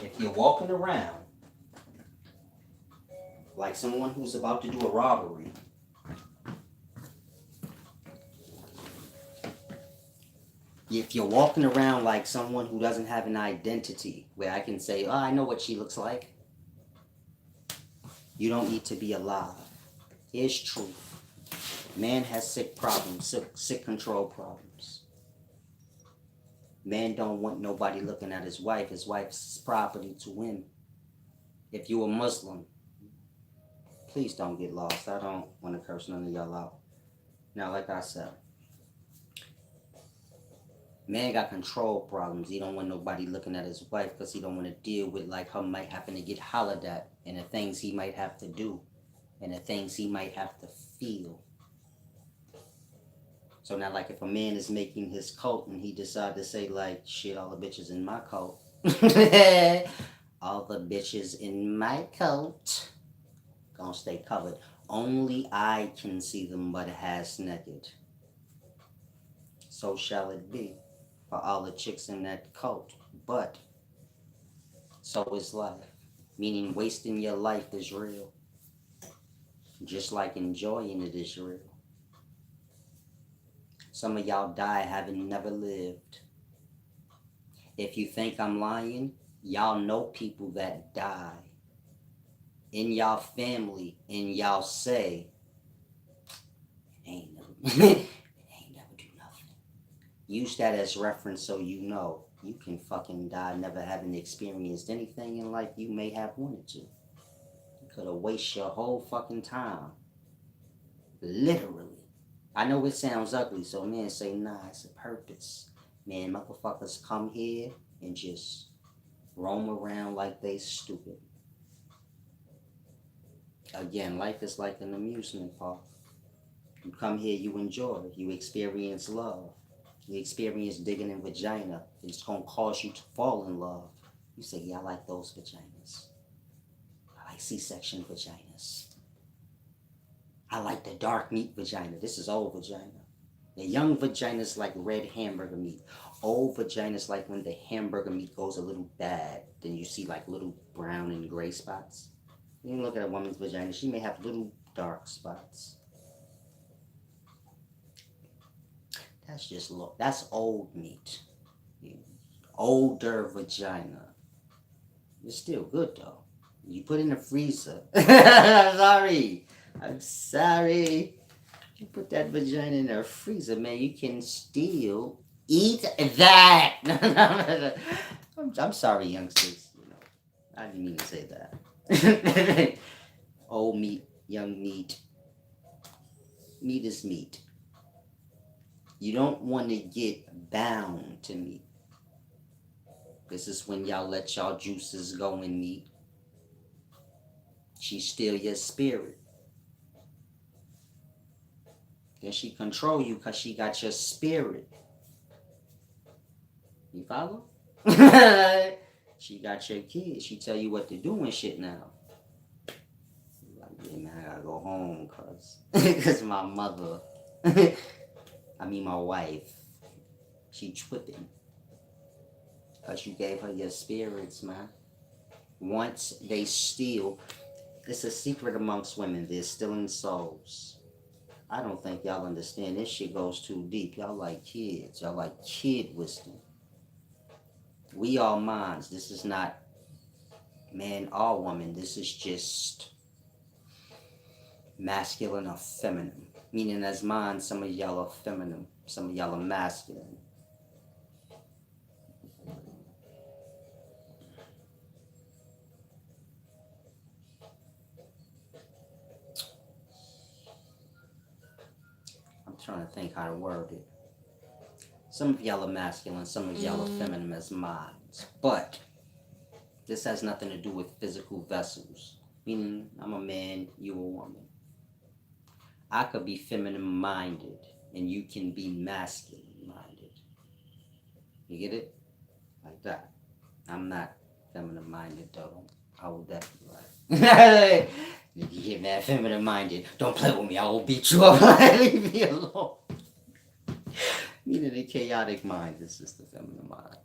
if you're walking around like someone who's about to do a robbery, if you're walking around like someone who doesn't have an identity, where I can say, oh, I know what she looks like, you don't need to be alive. Here's truth. Man has sick problems, sick control problems. Man don't want nobody looking at his wife. His wife's property to him. If you a Muslim, please don't get lost. I don't want to curse none of y'all out. Now, like I said, man got control problems. He don't want nobody looking at his wife because he don't want to deal with like her might happen to get hollered at and the things he might have to do and the things he might have to feel. So now, like if a man is making his coat and he decide to say like, shit, all the bitches in my coat, all the bitches in my coat gonna stay covered. Only I can see them but has naked. So shall it be for all the chicks in that coat. But so is life. Meaning wasting your life is real. Just like enjoying it is real. Some of y'all die having never lived. If you think I'm lying, y'all know people that die. In y'all family, and y'all say, ain't never do nothing. Use that as reference so you know you can fucking die never having experienced anything in life you may have wanted to. You could have wasted your whole fucking time. Literally. I know it sounds ugly, so men say, nah, it's a purpose. Man, motherfuckers come here and just roam around like they stupid. Again, life is like an amusement park. You come here, you enjoy, you experience love. You experience digging in vagina. It's gonna cause you to fall in love. You say, yeah, I like those vaginas. I like C-section vaginas. I like the dark meat vagina. This is old vagina. The young vagina's like red hamburger meat. Old vagina's like when the hamburger meat goes a little bad. Then you see like little brown and gray spots. You look at a woman's vagina, she may have little dark spots. That's just that's old meat. Older vagina. It's still good though. You put it in the freezer. I'm sorry. You put that vagina in the freezer, man. You can still eat that. I'm sorry, youngsters. I didn't mean to say that. Old meat, young meat. Meat is meat. You don't want to get bound to meat. This is when y'all let y'all juices go in meat. She steal your spirit. Then she control you because she got your spirit. You follow? She got your kids. She tell you what to do and shit now. Like, yeah, man, I gotta go home because my mother, my wife, she tripping. Because you gave her your spirits, man. Once they steal, it's a secret amongst women. They're stealing souls. I don't think y'all understand. This shit goes too deep. Y'all like kids. Y'all like kid wisdom. We all minds. This is not man or woman. This is just masculine or feminine. Meaning as mine, some of y'all are feminine. Some of y'all are masculine. I'm trying to think how to word it. Some of y'all are masculine, some of y'all are feminine as minds. But this has nothing to do with physical vessels. Meaning, I'm a man, you a woman. I could be feminine minded, and you can be masculine minded. You get it? Like that. I'm not feminine minded, though. I will definitely like. You get mad feminine minded. Don't play with me, I will beat you up. Leave me alone. Meaning the chaotic mind, this is the feminine mind,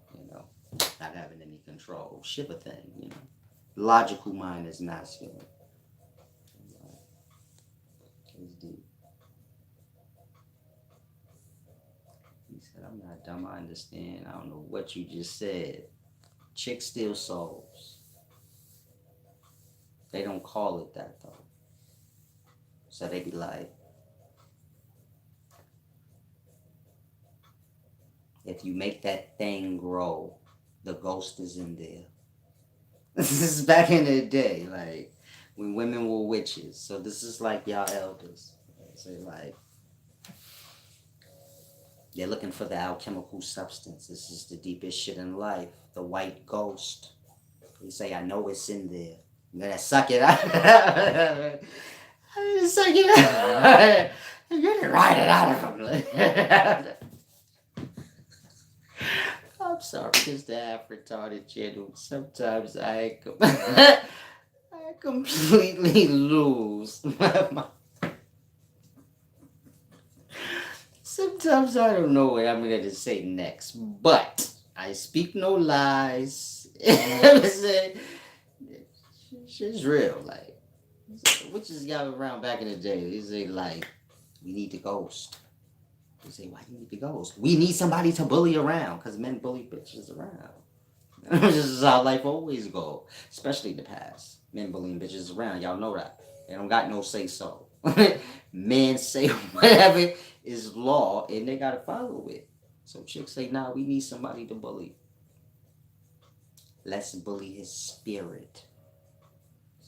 not having any control. Shiver thing, Logical mind is masculine. It's deep. He said, I'm not dumb, I understand. I don't know what you just said. Chicks steal souls. They don't call it that, though. So they be like, If you make that thing grow, the ghost is in there. This is back in the day, like when women were witches. So this is like y'all elders. So like they're looking for the alchemical substance. This is the deepest shit in life. The white ghost. They say, I know it's in there. You gotta suck it out. Suck it out. You gotta ride it out of them. I'm sorry, it's the Afro-retarded channel. Sometimes I completely lose my. Sometimes I don't know what I'm going to say next, but I speak no lies. Shit's real. Like, witches got around back in the day. They say, like, we need the ghost. They say, why do you need the ghost? We need somebody to bully around, because men bully bitches around. This is how life always go, especially the past. Men bullying bitches around. Y'all know that. They don't got no say so. Men say whatever is law and they gotta follow it. So chicks say, nah, we need somebody to bully. Let's bully his spirit.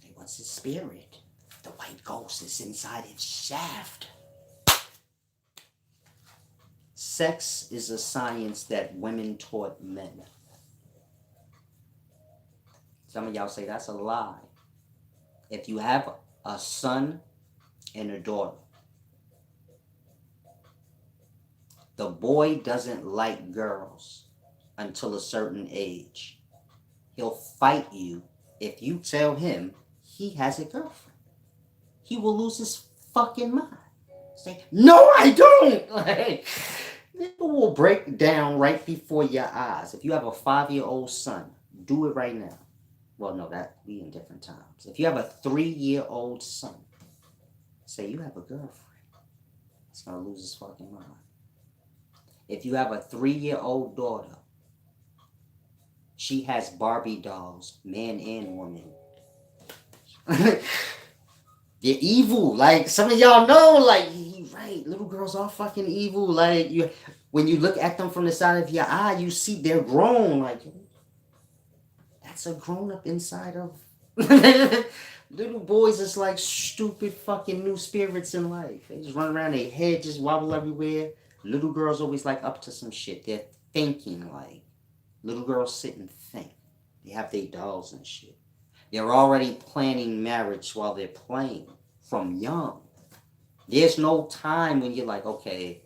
Say, what's his spirit? The white ghost is inside his shaft. Sex is a science that women taught men. Some of y'all say that's a lie. If you have a son and a daughter, the boy doesn't like girls until a certain age. He'll fight you if you tell him he has a girlfriend. He will lose his fucking mind. Say, no, I don't! Like, people will break down right before your eyes. If you have a 5-year-old son, do it right now. Well, no, that we in different times. If you have a 3-year-old son, say you have a girlfriend, he's gonna lose his fucking mind. If you have a 3-year-old daughter, she has Barbie dolls, man and woman. They're evil. Like, some of y'all know, like, right, little girls are fucking evil. Like, when you look at them from the side of your eye, you see they're grown. Like, that's a grown-up inside of... Little boys is like stupid fucking new spirits in life. They just run around, their head just wobble everywhere. Little girls always like up to some shit. They're thinking like... Little girls sit and think. They have their dolls and shit. They're already planning marriage while they're playing from young. There's no time when you're like, okay,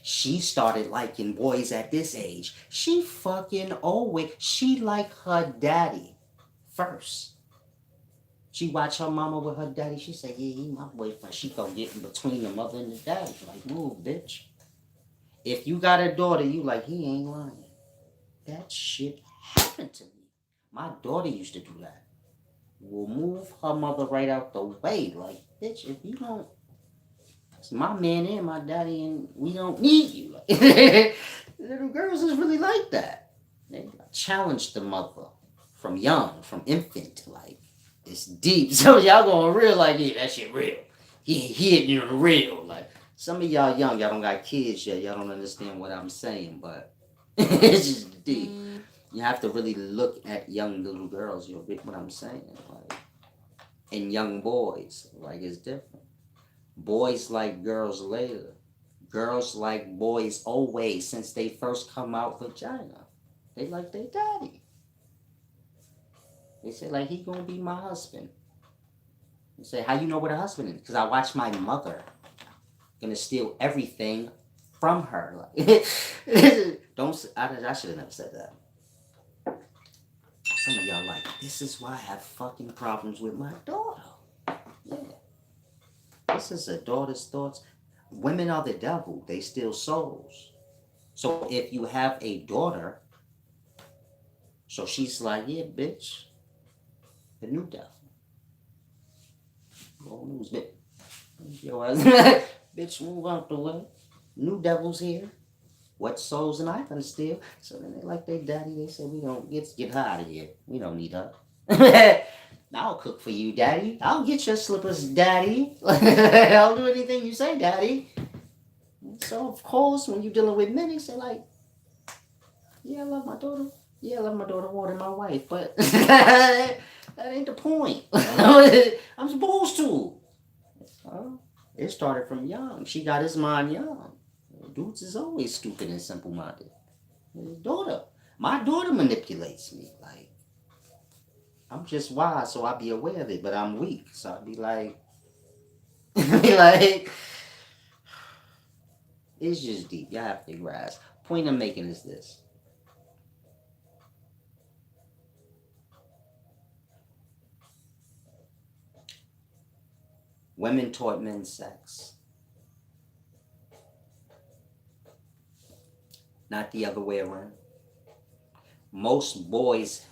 she started liking boys at this age. She fucking always, she like her daddy first. She watch her mama with her daddy. She say, yeah, he my boyfriend. She go get in between the mother and the daddy. Like, move, bitch. If you got a daughter, you like, he ain't lying. That shit happened to me. My daughter used to do that. Will move her mother right out the way. Like, bitch, if you don't, it's my man and my daddy, and we don't need you. Like, little girls is really like that. They challenge the mother from young, from infant. Like, it's deep. So y'all going real like, yeah, that shit real. He hitting you real. Like, some of y'all young, y'all don't got kids yet. Y'all don't understand what I'm saying, but it's just deep. You have to really look at young little girls. You'll get what I'm saying. Like, and young boys, like, it's different. Boys like girls later. Girls like boys always since they first come out vagina. They like their daddy. They say, like, he gonna be my husband. They say, how you know what a husband is? Because I watched my mother gonna steal everything from her. Like, I should have never said that. Some of y'all like, this is why I have fucking problems with my daughter. Yeah. This is a daughter's thoughts. Women are the devil. They steal souls. So if you have a daughter, so she's like, yeah, bitch, the new devil. Old news, bitch. Yo, bitch, move out the way. New devil's here. What souls am I gonna steal? So then they like their daddy. They say, we don't get her out of here. We don't need her. I'll cook for you, daddy. I'll get your slippers, daddy. I'll do anything you say, daddy. So of course, when you're dealing with men, they say like, Yeah, I love my daughter. Yeah, I love my daughter more than my wife, but that ain't the point. I'm supposed to. It started from young. She got his mind young. Dudes is always stupid and simple minded. His daughter. My daughter manipulates me. Like, I'm just wise, so I be aware of it, but I'm weak. So I be like, be like, it's just deep. Y'all have to grasp. Point I'm making is this. Women taught men sex, not the other way around. Most boys,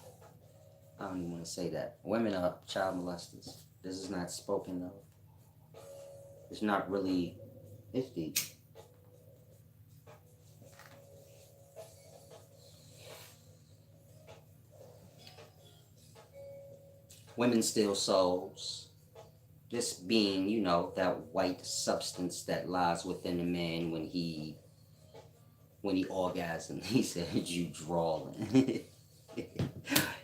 I don't even want to say that. Women are child molesters. This is not spoken of. It's not really, it's deep. Women steal souls. This being, that white substance that lies within a man when he orgasms. He said, "You drawling."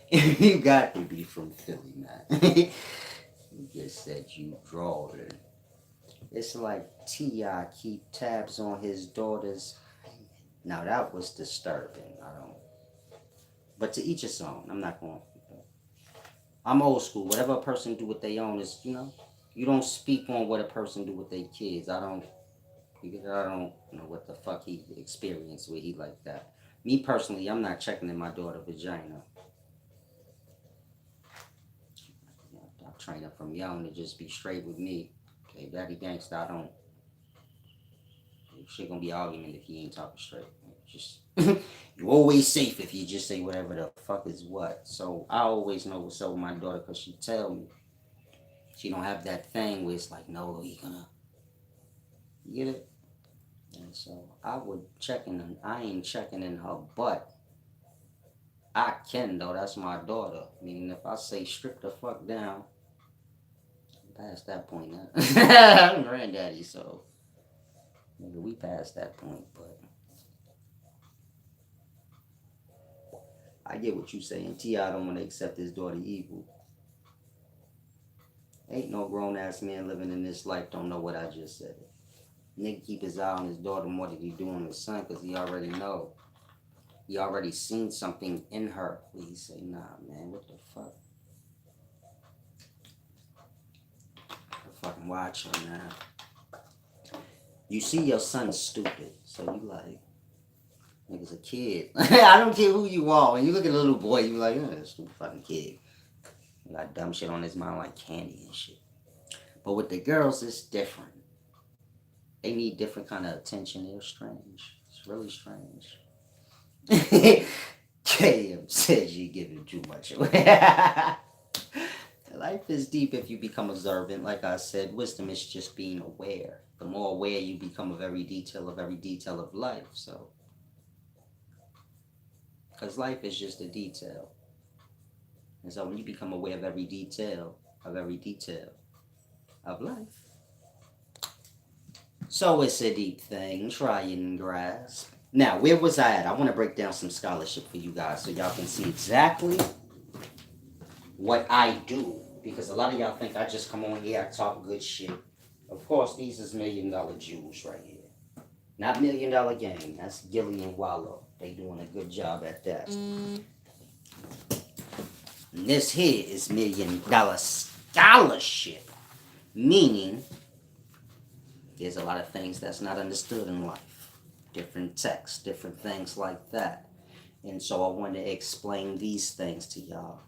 You got to be from Philly, man. He just said you drawling. It's like T.I. keep tabs on his daughters. Now that was disturbing. I don't. But to each his own. I'm not going. I'm old school. Whatever a person do with their own is, you don't speak on what a person do with their kids. I don't know what the fuck he experienced with he like that. Me personally, I'm not checking in my daughter's vagina. I train her from young to just be straight with me. Okay, daddy gangsta, I don't. Shit gonna be an argument if he ain't talking straight. Just you always safe if you just say whatever the fuck is what. So I always know what's up with my daughter because she tell me. She don't have that thing where it's like, no, he gonna. You get it? And so I would check in. I ain't checking in her butt. I can though. That's my daughter. Meaning if I say strip the fuck down, I'm past that point now. I'm granddaddy, so nigga, we past that point. But I get what you saying. T.I. don't want to accept his daughter evil. Ain't no grown ass man living in this life don't know what I just said. Nigga keep his eye on his daughter more than he do on his son because he already know. He already seen something in her where he say, nah, man, what the fuck? I fucking watch her now. You see your son stupid, so you like, nigga's a kid. I don't care who you are. When you look at a little boy, you like, oh, stupid fucking kid. He got dumb shit on his mind like candy and shit. But with the girls, it's different. They need different kind of attention. They're strange. It's really strange. KM says you giving too much away. Life is deep if you become observant. Like I said, wisdom is just being aware. The more aware you become of every detail of life. So, because life is just a detail. And so when you become aware of every detail of life. So it's a deep thing. Try and grasp. Now, where was I at? I want to break down some scholarship for you guys so y'all can see exactly what I do. Because a lot of y'all think I just come on here, I talk good shit. Of course, these is $1 million Jews right here. Not $1 Million Game. That's Gilly and Wallow. They doing a good job at that. And this here is $1 Million Scholarship. Meaning, there's a lot of things that's not understood in life. Different texts, different things like that. And so I want to explain these things to y'all.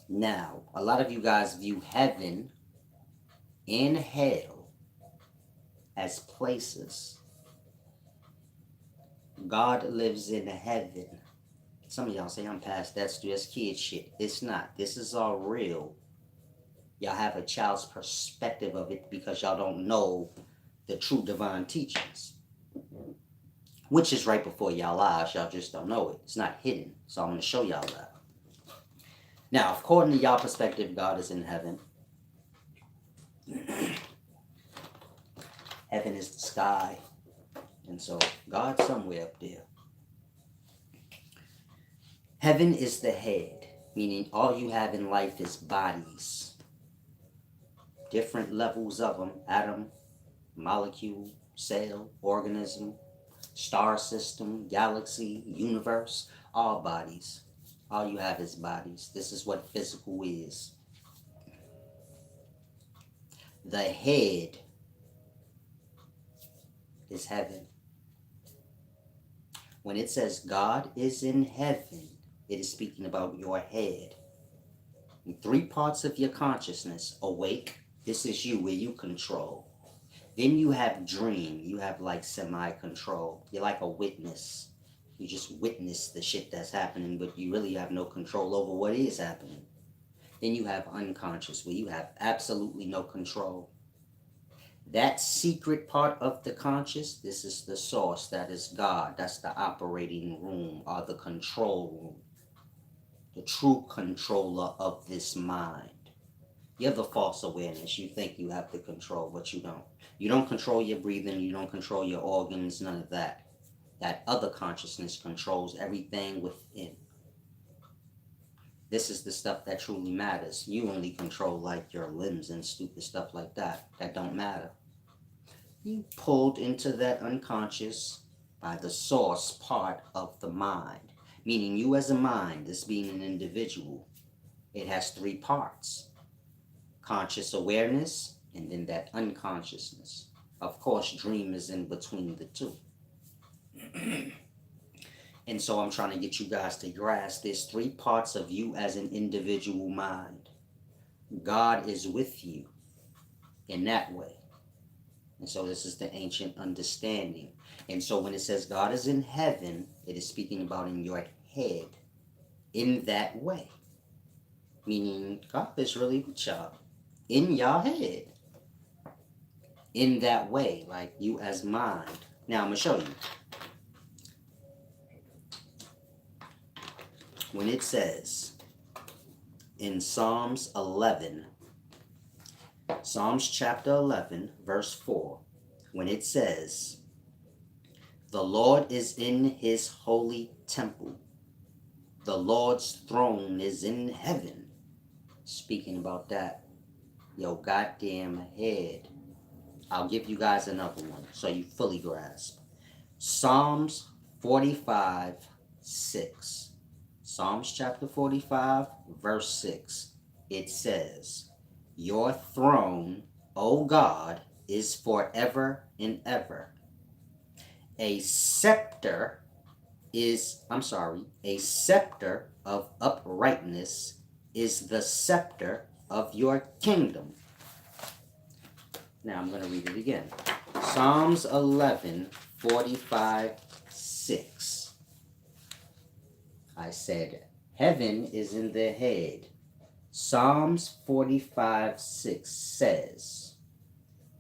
Now, a lot of you guys view heaven and hell as places. God lives in heaven. Some of y'all say I'm past that, that's kid shit. It's not. This is all real. Y'all have a child's perspective of it because y'all don't know the true divine teachings. Which is right before y'all eyes. Y'all just don't know it. It's not hidden. So I'm going to show y'all that. Now, according to y'all perspective, God is in heaven. Heaven is the sky. And so God's somewhere up there. Heaven is the head, meaning all you have in life is bodies, different levels of them: atom, molecule, cell, organism, star system, galaxy, universe, all bodies. All you have is bodies. This is what physical is. The head is heaven. When it says God is in heaven, it is speaking about your head. And three parts of your consciousness: awake, this is you, where you control. Then you have dream, you have like semi-control. You're like a witness. You just witness the shit that's happening, but you really have no control over what is happening. Then you have unconscious, where you have absolutely no control. That secret part of the conscious, this is the source, that is God. That's the operating room, or the control room. The true controller of this mind. You have the false awareness. You think you have the control, but you don't. You don't control your breathing. You don't control your organs. None of that. That other consciousness controls everything within. This is the stuff that truly matters. You only control like your limbs and stupid stuff like that. That don't matter. You pulled into that unconscious by the source part of the mind. Meaning you as a mind, this being an individual, it has three parts: conscious awareness, and then that unconsciousness. Of course, dream is in between the two. And so I'm trying to get you guys to grasp there's three parts of you as an individual mind. God is with you in that way. And so this is the ancient understanding. And so when it says God is in heaven, it is speaking about in your head in that way. Meaning God is really with y'all in your head in that way, like you as mind. Now I'm going to show you. When it says in Psalms 11, Psalms chapter 11, verse 4, when it says, "The Lord is in his holy temple. The Lord's throne is in heaven." Speaking about that, your goddamn head. I'll give you guys another one so you fully grasp. Psalms 45, 6. Psalms chapter 45, verse 6. It says, "Your throne, O God, is forever and ever. A scepter a scepter of uprightness is the scepter of your kingdom." Now I'm going to read it again. Psalms 11, 45, 6. I said, heaven is in the head. Psalms 45, 6 says,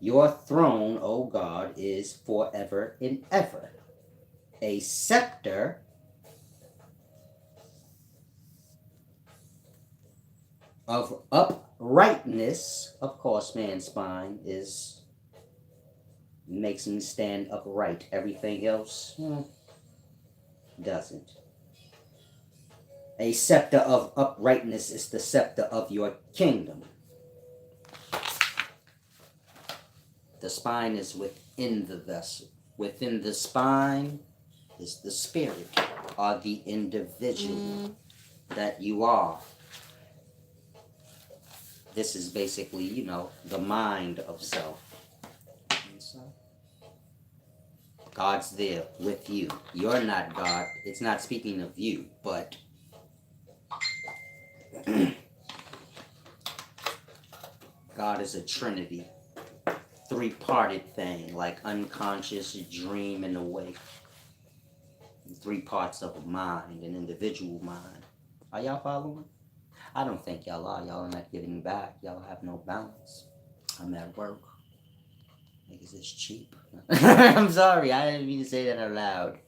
"Your throne, O God, is forever and ever. A scepter of uprightness," of course, man's spine makes him stand upright. Everything else doesn't. A scepter of uprightness is the scepter of your kingdom. The spine is within the vessel. Within the spine is the spirit, or the individual that you are. This is basically, the mind of self. God's there with you. You're not God. It's not speaking of you, but God is a trinity. Three-parted thing, like unconscious, dream, and awake. Three parts of a mind, an individual mind. Are y'all following? I don't think y'all are. Y'all are not getting back. Y'all have no balance. I'm at work. Because it's cheap. I'm sorry, I didn't mean to say that out loud.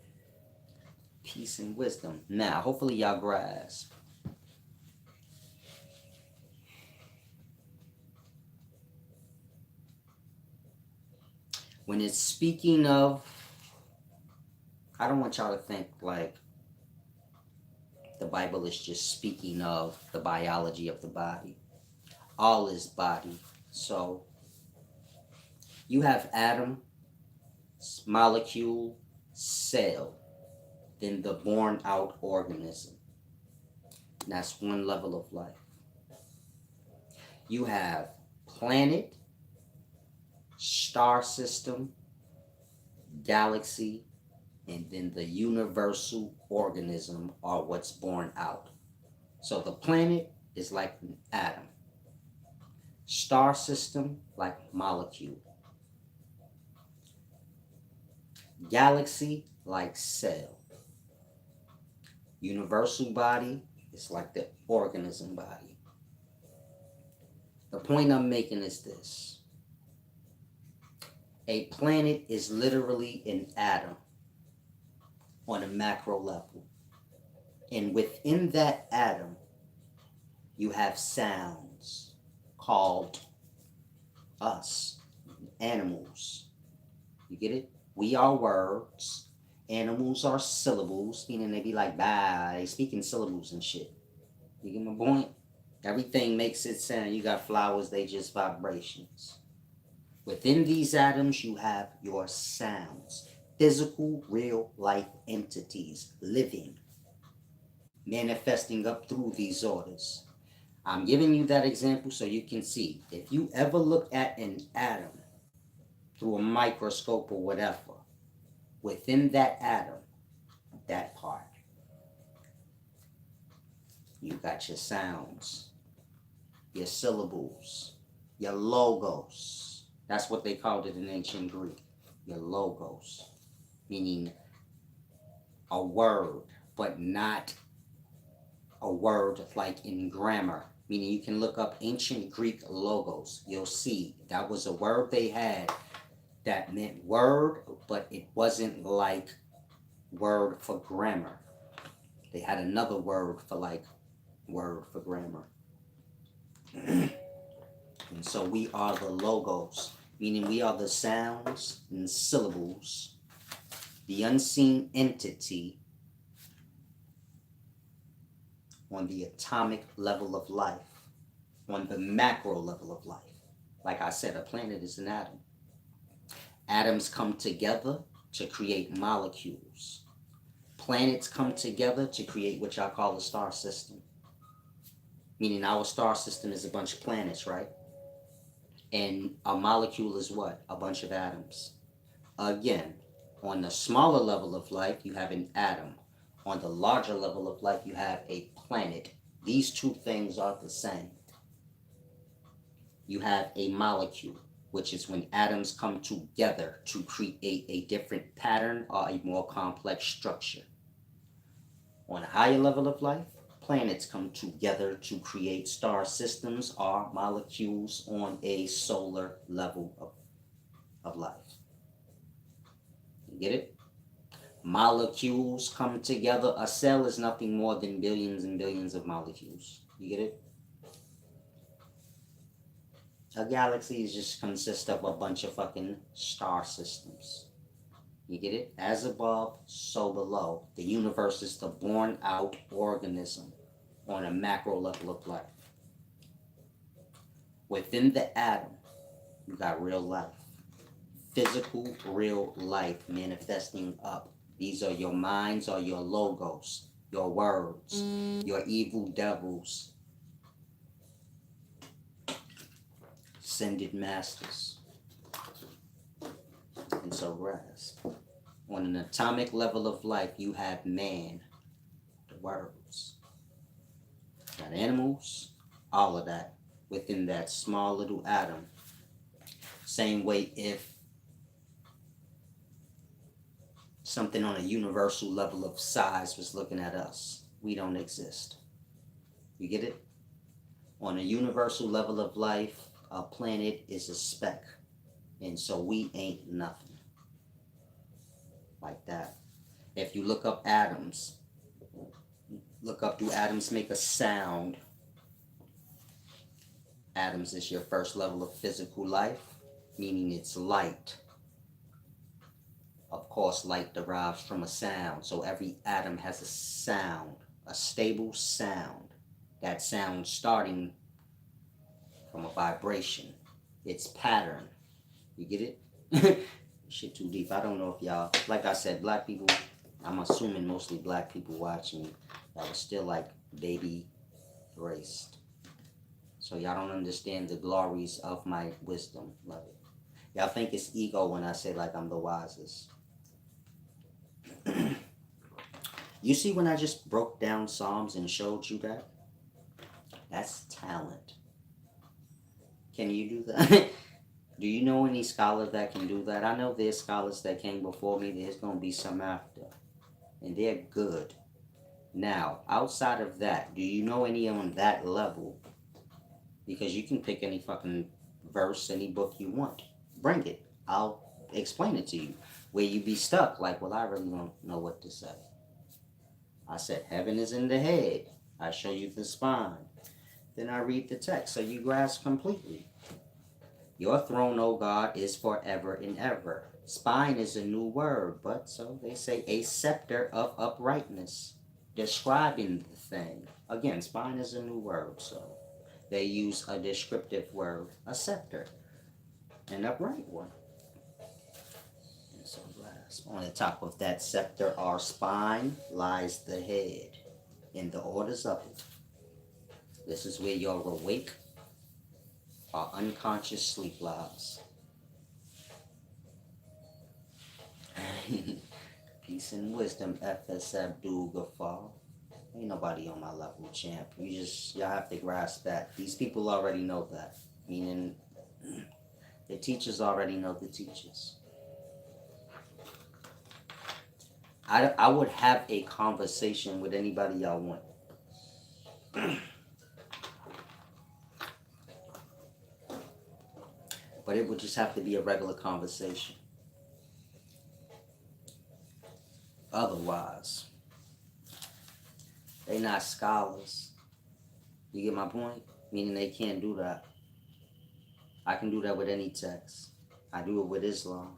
Peace and wisdom. Now, hopefully y'all grasp. When it's speaking of, I don't want y'all to think like the the Bible is just speaking of the biology of the body. All is body. So you have atom, molecule, cell, then the born out organism. And that's one level of life. You have planet, star system, galaxy, and then the universal organism are what's born out. So the planet is like an atom, star system like molecule, galaxy like cell, universal body is like the organism body. The point I'm making is this: a planet is literally an atom on a macro level. And within that atom, you have sounds called us, animals. You get it? We are words. Animals are syllables, meaning they be like, bah, they speak in syllables and shit. You get my point? Everything makes it sound. You got flowers, they just vibrations. Within these atoms, you have your sounds. Physical, real life entities, living, manifesting up through these orders. I'm giving you that example so you can see. If you ever look at an atom through a microscope or whatever, within that atom, that part, you got your sounds, your syllables, your logos. That's what they called it in ancient Greek. Your logos, meaning a word, but not a word like in grammar. Meaning you can look up ancient Greek logos. You'll see that was a word they had that meant word, but it wasn't like word for grammar. They had another word for like word for grammar. And so we are the logos, meaning we are the sounds and syllables, the unseen entity on the atomic level of life, on the macro level of life. Like I said, a planet is an atom. Atoms come together to create molecules. Planets come together to create what y'all call a star system. Meaning our star system is a bunch of planets, right? And a molecule is what? A bunch of atoms. Again, on the smaller level of life, you have an atom. On the larger level of life, you have a planet. These two things are the same. You have a molecule, which is when atoms come together to create a different pattern or a more complex structure. On a higher level of life, planets come together to create star systems or molecules on a solar level of life. You get it? Molecules come together. A cell is nothing more than billions and billions of molecules. You get it? A galaxy is just consists of a bunch of fucking star systems. You get it? As above, so below. The universe is the born out organism on a macro level of life. Within the atom, you got real life. Physical, real life manifesting up. These are your minds or your logos, your words, your evil devils, ascended masters. And so rest. On an atomic level of life, you have man, the words. Got animals, all of that within that small little atom. Same way if something on a universal level of size was looking at us, we don't exist. You get it? On a universal level of life, a planet is a speck. And so we ain't nothing. Like that. If you look up atoms, look up, do atoms make a sound? Atoms is your first level of physical life, meaning it's light. Of course, light derives from a sound, so every atom has a sound a stable sound. That sound starting from a vibration. It's pattern. You get it? Shit too deep. I don't know if y'all, like I said, black people, I'm assuming mostly black people watching me that was still like baby raised. So y'all don't understand the glories of my wisdom. Like, y'all think it's ego when I say like I'm the wisest. You see when I just broke down Psalms and showed you that? That's talent. Can you do that? Do you know any scholar that can do that? I know there's scholars that came before me. There's going to be some after. And they're good. Now, outside of that, do you know any on that level? Because you can pick any fucking verse, any book you want. Bring it. I'll explain it to you. Where you be stuck, like, well, I really don't know what to say. I said, heaven is in the head. I show you the spine. Then I read the text, so you grasp completely. Your throne, O God, is forever and ever. Spine is a new word, but so they say a scepter of uprightness, describing the thing. Again, spine is a new word, so they use a descriptive word, a scepter, an upright one. And so grasp. On the top of that scepter, our spine, lies the head in the orders of it. This is where your awake or unconscious sleep lies. Peace and wisdom, FS Abdul Ghaffar. Ain't nobody on my level, champ. Y'all have to grasp that. These people already know that. Meaning, the teachers already know the teachers. I would have a conversation with anybody y'all want. But it would just have to be a regular conversation. Otherwise, they not scholars. You get my point? Meaning they can't do that. I can do that with any text. I do it with Islam.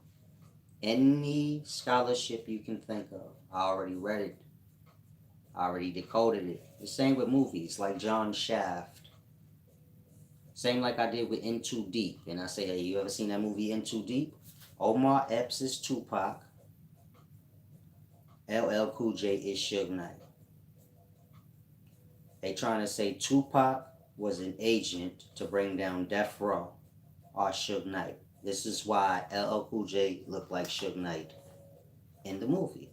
Any scholarship you can think of. I already read it. I already decoded it. The same with movies, like John Shaft. Same like I did with In Too Deep. And I say, hey, you ever seen that movie In Too Deep? Omar Epps is Tupac. LL Cool J is Suge Knight. They trying to say Tupac was an agent to bring down Death Row or Suge Knight. This is why LL Cool J looked like Suge Knight in the movie.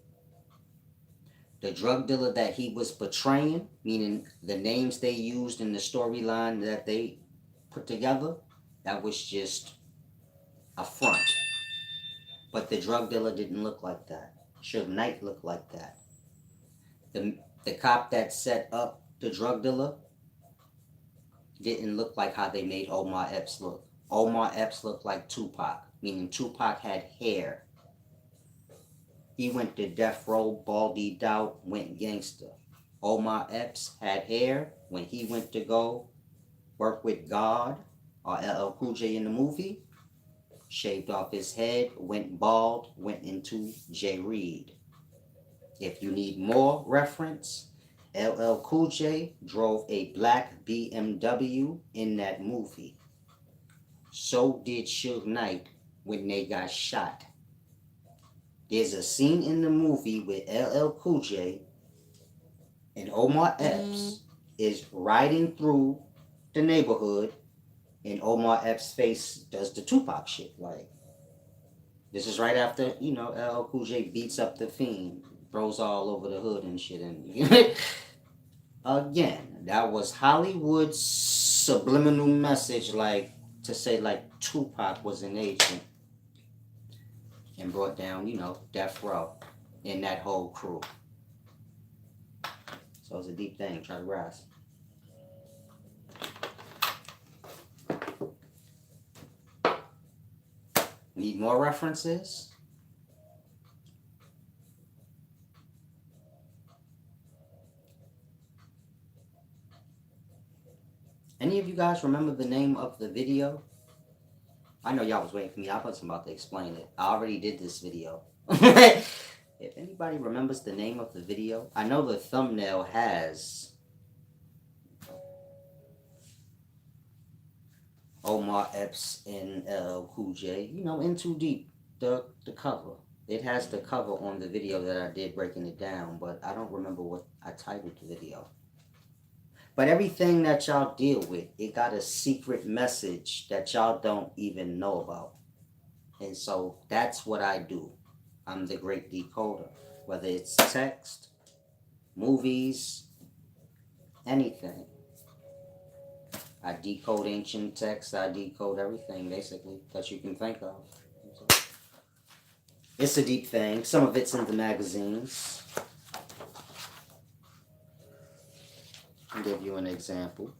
The drug dealer that he was portraying, meaning the names they used in the storyline that they put together, that was just a front. But the drug dealer didn't look like that. Suge Knight looked like that. The cop that set up the drug dealer didn't look like how they made Omar Epps look. Omar Epps looked like Tupac, meaning Tupac had hair. He went to death row, baldied out, went gangster. Omar Epps had hair when he went to go work with God or LL Cool J in the movie. Shaved off his head, went bald, went into J. Reed. If you need more reference, LL Cool J drove a black BMW in that movie. So did Suge Knight when they got shot. There's a scene in the movie with LL Cool J and Omar Epps is riding through the neighborhood and Omar Epps' face does the Tupac shit. Like, this is right after, LL Cool J beats up the Fiend, throws all over the hood and shit. And again, that was Hollywood's subliminal message, like, to say, like, Tupac was an agent and brought down, Death Row and that whole crew. So it's a deep thing. Try to grasp. Need more references? Any of you guys remember the name of the video? I know y'all was waiting for me. I wasn't about to explain it. I already did this video. If anybody remembers the name of the video, I know the thumbnail has Omar Epps and Cool J, you know, In Too Deep, the cover. It has the cover on the video that I did breaking it down, but I don't remember what I titled the video. But everything that y'all deal with, it got a secret message that y'all don't even know about. And so that's what I do. I'm the great decoder. Whether it's text, movies, anything. I decode ancient texts, I decode everything basically that you can think of. So it's a deep thing. Some of it's in the magazines. I'll give you an example.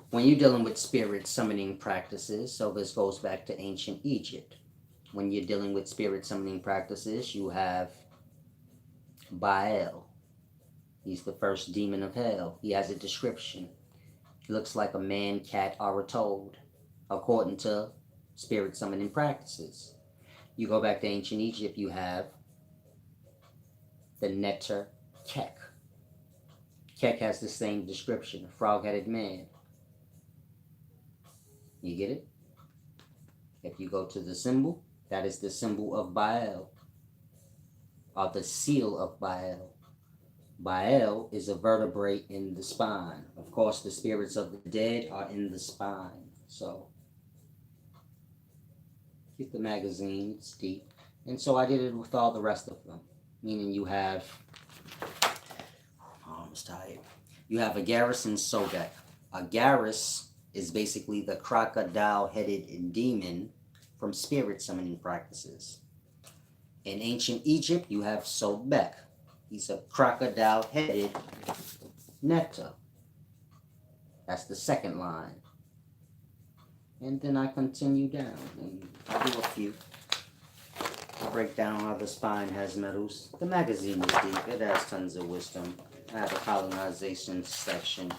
When you're dealing with spirit summoning practices, so this goes back to ancient Egypt. When you're dealing with spirit summoning practices, you have Baal. He's the first demon of hell. He has a description. He looks like a man, cat, or a toad, according to spirit summoning practices. You go back to ancient Egypt, you have the Neter Kek. Kek has the same description, a frog-headed man. You get it? If you go to the symbol, that is the symbol of Baal, or the seal of Baal. Baal is a vertebrae in the spine. Of course, the spirits of the dead are in the spine. So, get the magazine, it's deep. And so I did it with all the rest of them. Meaning you have, my arm's tired. You have Agaris and Sobek. Agaris is basically the crocodile-headed demon from spirit summoning practices. In ancient Egypt, you have Sobek. He's a crocodile-headed nectar. That's the second line. And then I continue down, and I do a few. I break down how the spine has metals. The magazine is deep. It has tons of wisdom. I have a colonization section.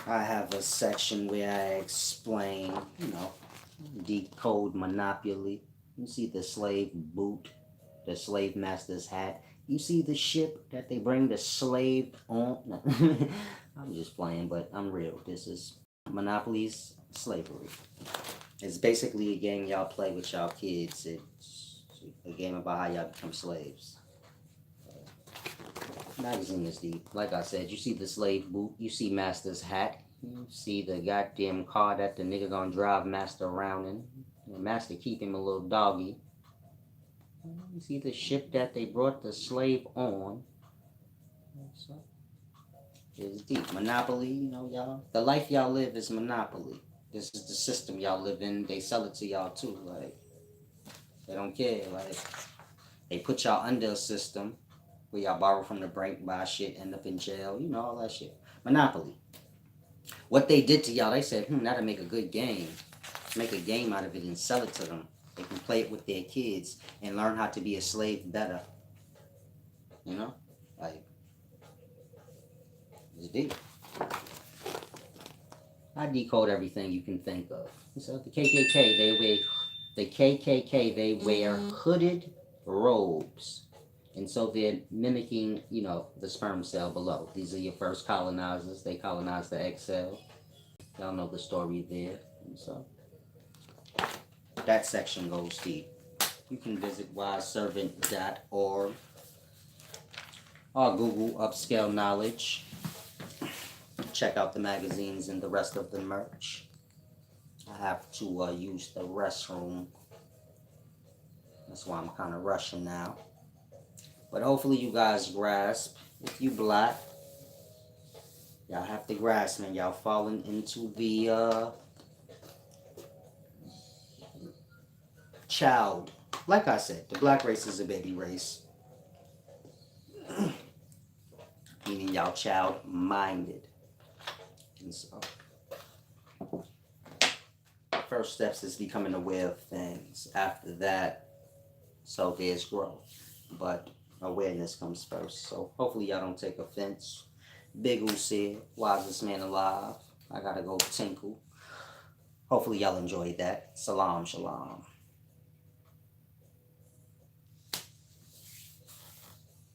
I have a section where I explain, you know, decode monopoly. You see the slave boot, the slave master's hat. You see the ship that they bring the slave on. I'm just playing, but I'm real. This is Monopoly's slavery. It's basically a game y'all play with y'all kids. It's a game about how y'all become slaves. Magazine is deep. Like I said, you see the slave boot, you see Master's hat, you see the goddamn car that the nigga gonna drive Master around in. Master keep him a little doggy. You see the ship that they brought the slave on. So, it's deep. Monopoly, you know, y'all. The life y'all live is Monopoly. This is the system y'all live in. They sell it to y'all too. Like, they don't care. Like, they put y'all under a system where y'all borrow from the bank, buy shit, end up in jail, you know, all that shit. Monopoly. What they did to y'all, they said, that'll make a good game. Make a game out of it and sell it to them. They can play it with their kids and learn how to be a slave better. You know? Like, it's deep. I decode everything you can think of. So the KKK, they wear hooded robes. And so they're mimicking, you know, the sperm cell below. These are your first colonizers. They colonized the egg cell. Y'all know the story there. And so that section goes deep. You can visit wiseservant.org or Google Upscale Knowledge. Check out the magazines and the rest of the merch. I have to use the restroom. That's why I'm kind of rushing now. But hopefully you guys grasp. If you black, y'all have to grasp, man. Y'all falling into the child. Like I said, the black race is a baby race. Meaning y'all child-minded. And so, First steps is becoming aware of things. After that, so there's growth. But awareness comes first. So hopefully y'all don't take offense. Big U said, wisest man alive. I gotta go tinkle. Hopefully y'all enjoyed that. Salam, shalom.